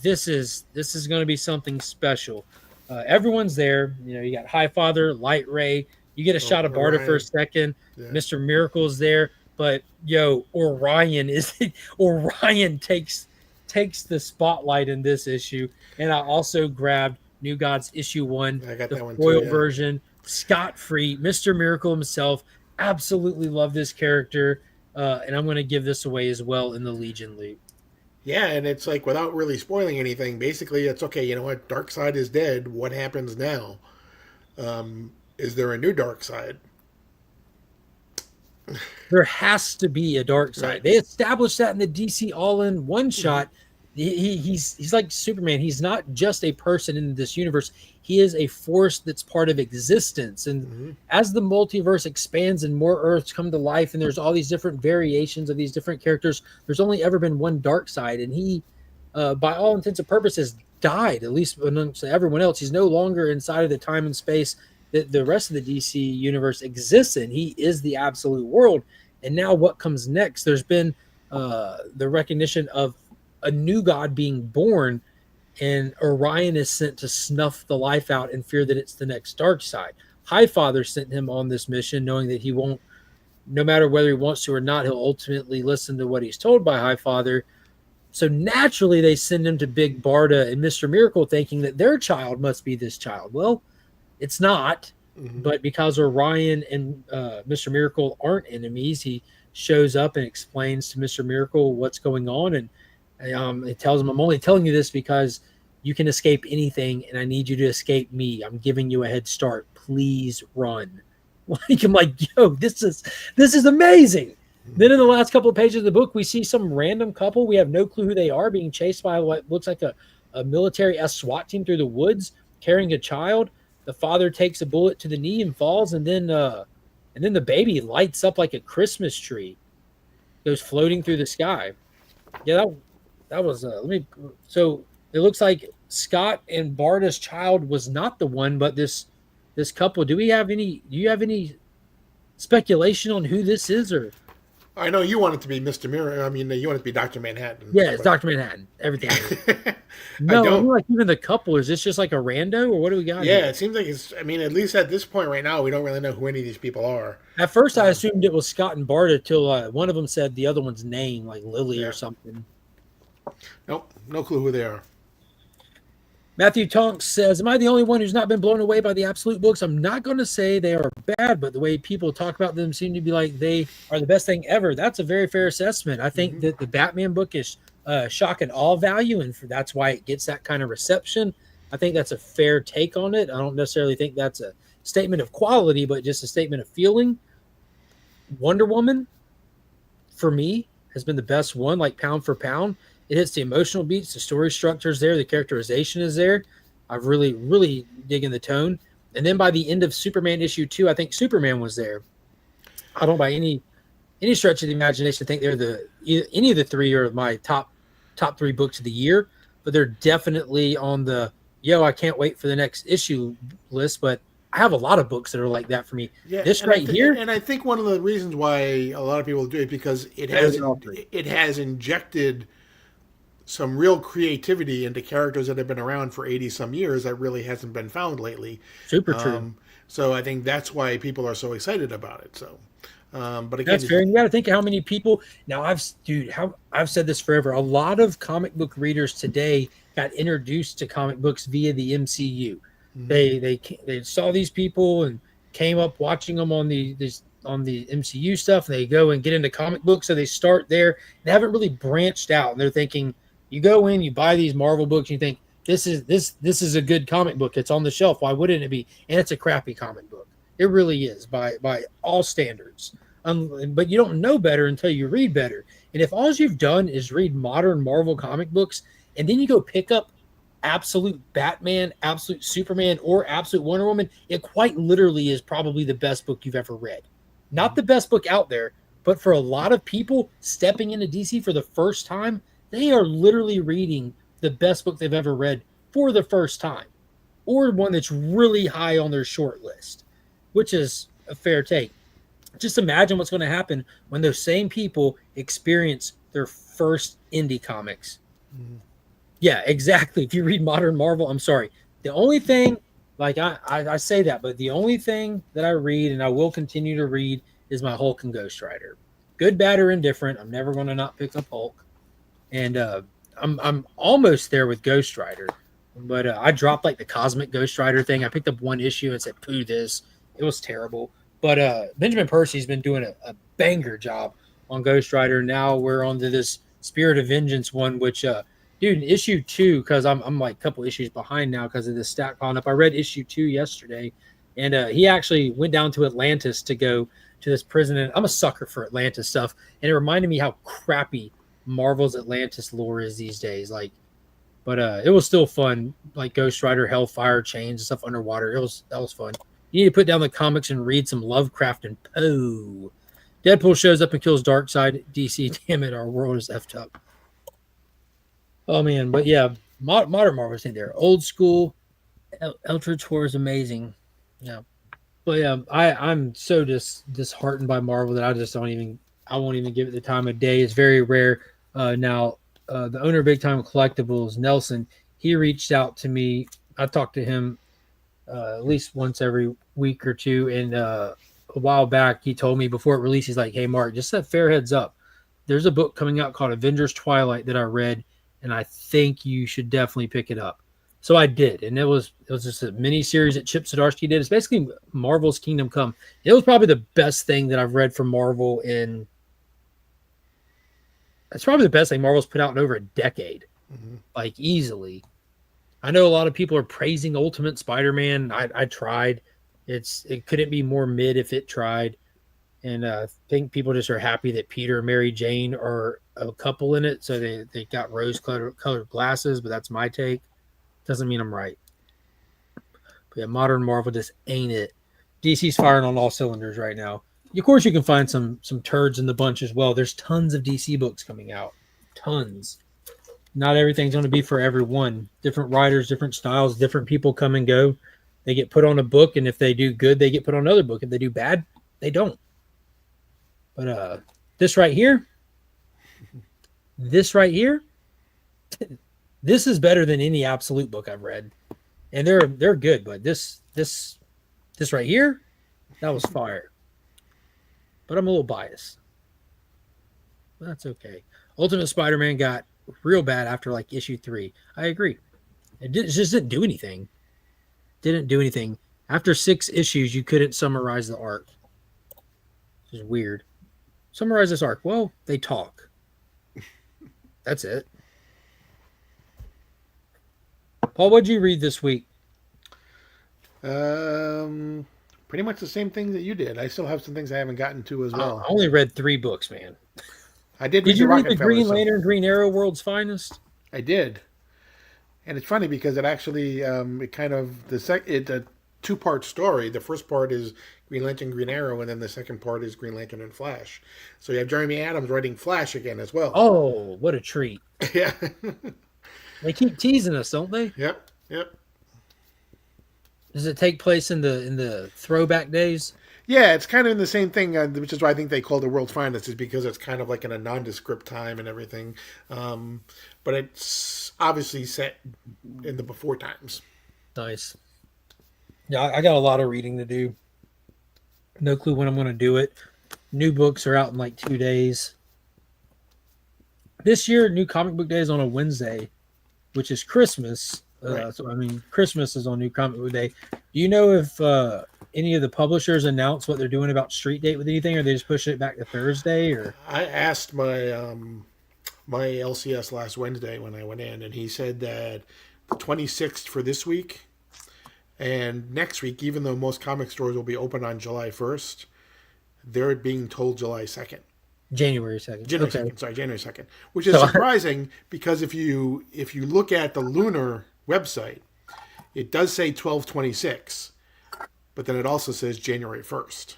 This is going to be something special. Everyone's there. You know, you got Highfather, Light Ray. You get a shot of Barda for a second. Yeah. Mr. Miracle's there, but Orion takes the spotlight in this issue. And I also grabbed New Gods issue 1, I got the that one foil too, yeah. version, scot-free. Mr. Miracle himself. Absolutely love this character. And I'm going to give this away as well in the Legion loot. Yeah, and it's like, without really spoiling anything, basically it's okay, you know what, Darkseid is dead. What happens now? Is there a new Darkseid? There has to be a Darkseid. Right. They established that in the DC All-In one-shot. He's like Superman. He's not just a person in this universe. He is a force that's part of existence. And as the multiverse expands and more Earths come to life, and there's all these different variations of these different characters, there's only ever been one Darkseid, and he, by all intents and purposes, died, at least amongst everyone else. He's no longer inside of the time and space that the rest of the DC universe exists in. He is the absolute world. And now what comes next? There's been the recognition of a new god being born, and Orion is sent to snuff the life out and fear that it's the next Darkseid. Highfather sent him on this mission knowing that he won't, no matter whether he wants to or not, he'll ultimately listen to what he's told by Highfather. So naturally they send him to Big Barda and Mr. Miracle, thinking that their child must be this child. Well, it's not, but because Orion and Mr. Miracle aren't enemies, he shows up and explains to Mr. Miracle what's going on, and it tells him, I'm only telling you this because you can escape anything, and I need you to escape me. I'm giving you a head start. Please run. I'm like, yo, this is amazing. Then in the last couple of pages of the book, we see some random couple. We have no clue who they are, being chased by what looks like a military SWAT team through the woods, carrying a child. The father takes a bullet to the knee and falls, and then the baby lights up like a Christmas tree, goes floating through the sky. Yeah, that was so it looks like Scott and Barda's child was not the one, but this couple. Do you have any speculation on who this is? Or I know you want it to be Mr. Mirror. I mean, you want it to be Dr. Manhattan. Yeah, it's but- Dr. Manhattan. Everything. I No, I don't. mean, like even the couple, is this just like a rando or what do we got Yeah, here? it seems like it's. I mean, at least at this point right now, we don't really know who any of these people are. At first, I assumed it was Scott and Barta till one of them said the other one's name, like Lily Yeah. or something. Nope, no clue who they are. Matthew Tonks says, am I the only one who's not been blown away by the Absolute books? I'm not going to say they are bad, but the way people talk about them seem to be like they are the best thing ever. That's a very fair assessment. I think that the Batman book is shock and awe value, and that's why it gets that kind of reception. I think that's a fair take on it. I don't necessarily think that's a statement of quality, but just a statement of feeling. Wonder Woman, for me, has been the best one, like pound for pound. It hits the emotional beats, the story structure is there, the characterization is there. I've really, really digging the tone. And then by the end of Superman issue 2, I think Superman was there. I don't by any stretch of the imagination think they're any of the three are my top 3 books of the year, but they're definitely on the I can't wait for the next issue list. But I have a lot of books that are like that for me. Yeah, This and right here, and I think one of the reasons why a lot of people do it because it has injected some real creativity into characters that have been around for 80 some years that really hasn't been found lately. super true. So I think that's why people are so excited about it. So, but again, That's fair. And you got to think of how many people now. I've said this forever. A lot of comic book readers today got introduced to comic books via the MCU. They saw these people and came up watching them on the MCU stuff. And they go and get into comic books, so they start there. They haven't really branched out. And they're thinking, you go in, you buy these Marvel books, and you think this is a good comic book. It's on the shelf. Why wouldn't it be? And it's a crappy comic book. It really is by all standards. But you don't know better until you read better. And if all you've done is read modern Marvel comic books, and then you go pick up Absolute Batman, Absolute Superman, or Absolute Wonder Woman, it quite literally is probably the best book you've ever read. Not the best book out there, but for a lot of people stepping into DC for the first time, they are literally reading the best book they've ever read for the first time, or one that's really high on their short list, which is a fair take. Just imagine what's going to happen when those same people experience their first indie comics. Yeah, exactly. If you read modern Marvel, I'm sorry. The only thing, like I say that, but the only thing that I read and I will continue to read is my Hulk and Ghost Rider. Good, bad, or indifferent. I'm never going to not pick up Hulk. And I'm almost there with Ghost Rider. But I dropped like the Cosmic Ghost Rider thing. I picked up one issue and said, poo this. It was terrible. But Benjamin Percy's been doing a banger job on Ghost Rider. Now we're on to this Spirit of Vengeance one, which, dude, in issue 2, because I'm like a couple issues behind now because of this stack piling up. I read issue 2 yesterday, and he actually went down to Atlantis to go to this prison. And I'm a sucker for Atlantis stuff, and it reminded me how crappy Marvel's Atlantis lore is these days. But it was still fun, like Ghost Rider, Hellfire, Chains, and stuff underwater. That was fun. You need to put down the comics and read some Lovecraft and Poe. Deadpool shows up and kills Darkseid. DC, damn it, our world is effed up. Oh man, but yeah, modern Marvel's in there. Old school, Eldritch Horror is amazing. Yeah, but yeah, I'm so disheartened by Marvel that I won't even give it the time of day. It's very rare. Now, the owner of Big Time Collectibles, Nelson, he reached out to me. I talked to him at least once every week or two, and a while back he told me before it released, he's like, hey Mark, just a fair heads up, there's a book coming out called Avengers Twilight that I read, and I think you should definitely pick it up. So I did, and it was just a mini series that Chip Zdarsky did. It's basically Marvel's Kingdom Come. It was probably the best thing that I've read from Marvel it's probably the best thing Marvel's put out in over a decade, like easily. I know a lot of people are praising Ultimate Spider-Man. I tried. It couldn't be more mid if it tried. And I think people just are happy that Peter and Mary Jane are a couple in it. So they got rose-colored glasses, but that's my take. Doesn't mean I'm right. But yeah, modern Marvel just ain't it. DC's firing on all cylinders right now. Of course, you can find some turds in the bunch as well. There's tons of DC books coming out. Tons. Not everything's going to be for everyone. Different writers, different styles, different people come and go. They get put on a book, and if they do good, they get put on another book. If they do bad, they don't. But This right here, this right here, this is better than any Absolute book I've read, and they're good. But this right here, that was fire. But I'm a little biased. But that's okay. Ultimate Spider-Man got real bad after like issue 3. I agree. It just didn't do anything. Didn't do anything. After 6 issues, you couldn't summarize the arc. Which is weird. Summarize this arc. Well, they talk. That's it. Paul, what'd you read this week? Pretty much the same thing that you did. I still have some things I haven't gotten to as well. I only read 3 books, man. I did. Did you read the Rockefeller, Green Lantern, Green Arrow, World's Finest? I did, and it's funny because it actually it kind of it's a 2-part story. The first part is Green Lantern, Green Arrow, and then the second part is Green Lantern and Flash. So you have Jeremy Adams writing Flash again as well. Oh, what a treat! Yeah. They keep teasing us, don't they? Yep. Does it take place in the throwback days? Yeah, it's kind of in the same thing, which is why I think they called it World's Finest, is because it's kind of like in a nondescript time and everything. But it's obviously set in the before times. Nice. Yeah, I got a lot of reading to do. No clue when I'm going to do it. New books are out in like 2 days. This year, New Comic Book Day is on a Wednesday, which is Christmas. Right. So, I mean, Christmas is on New Comic Book Day. Do you know if any of the publishers announce what they're doing about Street Date with anything, or they just pushing it back to Thursday? Or I asked my my LCS last Wednesday when I went in, and he said that the 26th for this week and next week, even though most comic stores will be open on July 1st, they're being told July 2nd. January 2nd. January 2nd, sorry, January 2nd. Which is surprising because if you look at the Lunar website, it does say 12/26, but then it also says January 1st.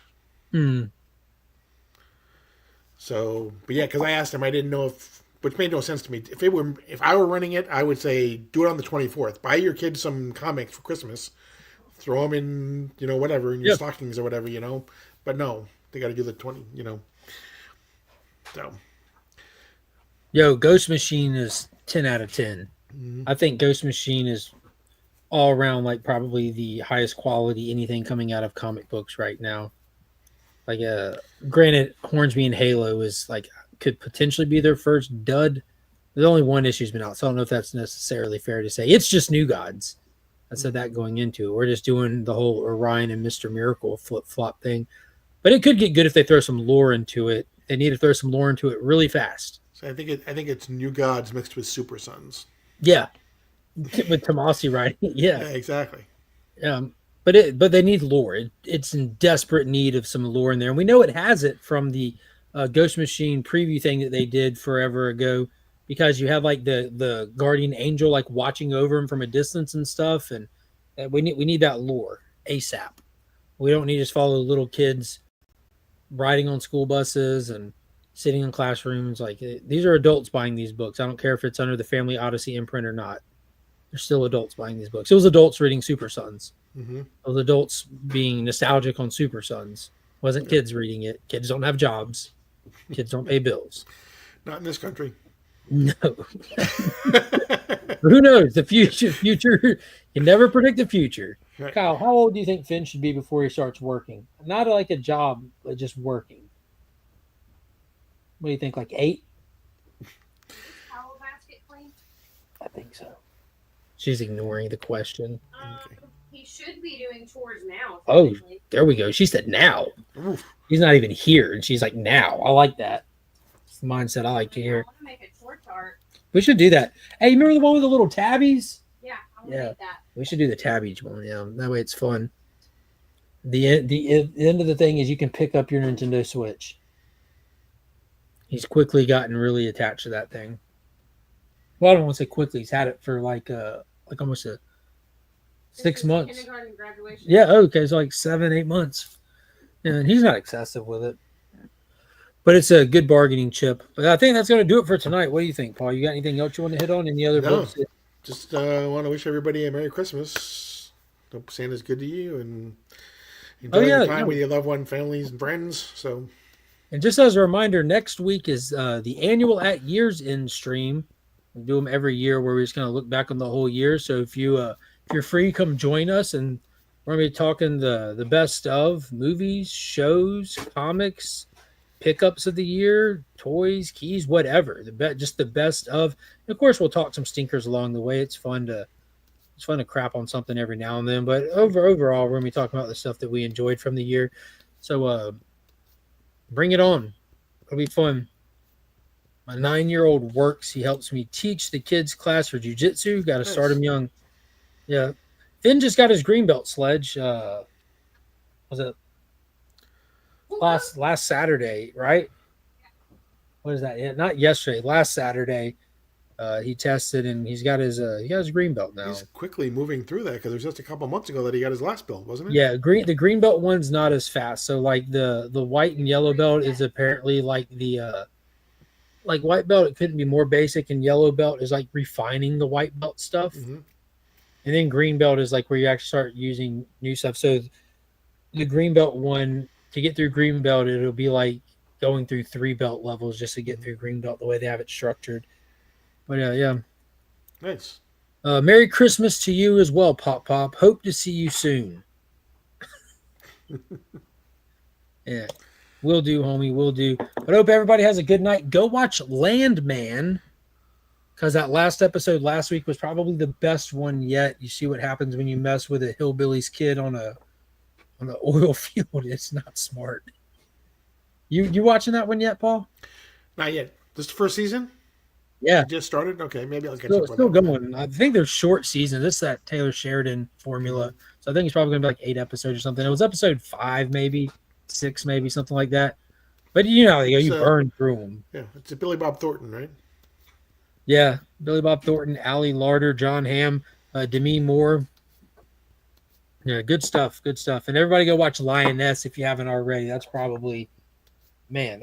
So, but yeah, because I asked him, I didn't know which made no sense to me. If I were running it, I would say do it on the 24th. Buy your kids some comics for Christmas, throw them in, whatever, in your stockings or whatever, But no, they got to do the 20, So. Yo, Ghost Machine is 10 out of 10. Mm-hmm. I think Ghost Machine is all around like probably the highest quality anything coming out of comic books right now. Like, granted, Hornsby and Halo is like could potentially be their first dud. There's only one issue's been out, so I don't know if that's necessarily fair to say. It's just New Gods. I said that going into it. We're just doing the whole Orion and Mr. Miracle flip-flop thing. But it could get good if they throw some lore into it. They need to throw some lore into it really fast. So I think it's New Gods mixed with Super Sons. Yeah. With Tomasi writing. Yeah, exactly. But they need lore. It's in desperate need of some lore in there. And we know it has it from the Ghost Machine preview thing that they did forever ago, because you have like the guardian angel like watching over him from a distance and stuff. And we need that lore ASAP. We don't need to just follow little kids riding on school buses and sitting in classrooms. Like, these are adults buying these books. I don't care if it's under the Family Odyssey imprint or not. They're still adults buying these books. It was adults reading Super Sons. Mm-hmm. It was adults being nostalgic on Super Sons. It wasn't kids reading it. Kids don't have jobs. Kids don't pay bills. Not in this country. No. Who knows? The future. You never predict the future. Right. Kyle, how old do you think Finn should be before he starts working? Not like a job, but just working. What do you think, like 8? Towel basket clean? I think so. She's ignoring the question. Okay. He should be doing chores now. Oh, there we go. She said now. Oof. He's not even here, and she's like, now. I like that. It's the mindset I like to hear. I want to make a chore chart. We should do that. Hey, you remember the one with the little tabbies? Yeah, I want to make that. We should do the tabbies one. Yeah, that way it's fun. The end of the thing is you can pick up your Nintendo Switch. He's quickly gotten really attached to that thing. Well, I don't want to say quickly. He's had it for like almost 6 months. Kindergarten graduation. Yeah. Okay. So like 7-8 months, and he's not excessive with it. But it's a good bargaining chip. But I think that's going to do it for tonight. What do you think, Paul? You got anything else you want to hit on? Any other books? Just want to wish everybody a Merry Christmas. Hope Santa's good to you and enjoy your time with your loved one, families, and friends. So, And just as a reminder, next week is the annual At Year's End stream. We do them every year where we just kind of look back on the whole year. So if you're free, come join us, and we're gonna be talking the best of movies, shows, comics, pickups of the year, toys, keys, whatever. Just the best of. And of course, we'll talk some stinkers along the way. It's fun to crap on something every now and then. But overall, we're gonna be talking about the stuff that we enjoyed from the year. So bring it on. It'll be fun. My 9-year-old works. He helps me teach the kids class for jiu-jitsu. Got to start him young. Yeah. Finn just got his green belt sledge. Was it last Saturday, right? What is that? Yeah, not yesterday. Last Saturday, he tested and he got his green belt now. He's quickly moving through that because it was just a couple months ago that he got his last belt, wasn't it? Yeah, the green belt one's not as fast. So like the white and yellow belt is apparently like the like white belt, it couldn't be more basic, and yellow belt is like refining the white belt stuff. Mm-hmm. And then green belt is like where you actually start using new stuff. So the green belt one, to get through green belt, it'll be like going through 3 belt levels just to get through green belt the way they have it structured. But yeah. Nice. Merry Christmas to you as well, Pop. Hope to see you soon. Yeah. Will do, homie. Will do. But I hope everybody has a good night. Go watch Landman, because that last episode last week was probably the best one yet. You see what happens when you mess with a hillbilly's kid on an oil field. It's not smart. You watching that one yet, Paul? Not yet. This is the first season? Yeah. It just started? Okay, maybe I'll catch up with Still that. going. I think they're short seasons. This is that Taylor Sheridan formula. Mm-hmm. So I think it's probably going to be like 8 episodes or something. It was episode 5, maybe 6, maybe something like that. But you know, you burn through them. Yeah, it's a Billy Bob Thornton, right? Yeah, Billy Bob Thornton, Ali Larder, John Hamm, Demi Moore. Yeah, good stuff. And everybody go watch Lioness if you haven't already. That's probably, man,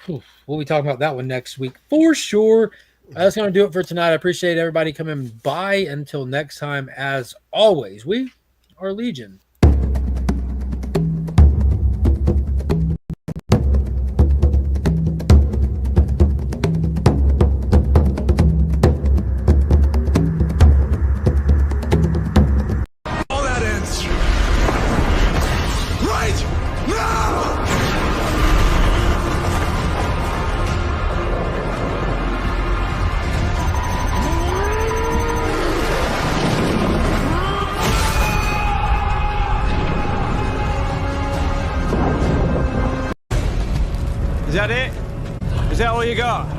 we'll be talking about that one next week for sure. That's going to do it for tonight. I appreciate everybody coming by. Until next time, as always, we are Legion. All that ends right now! Is that it? Is that all you got?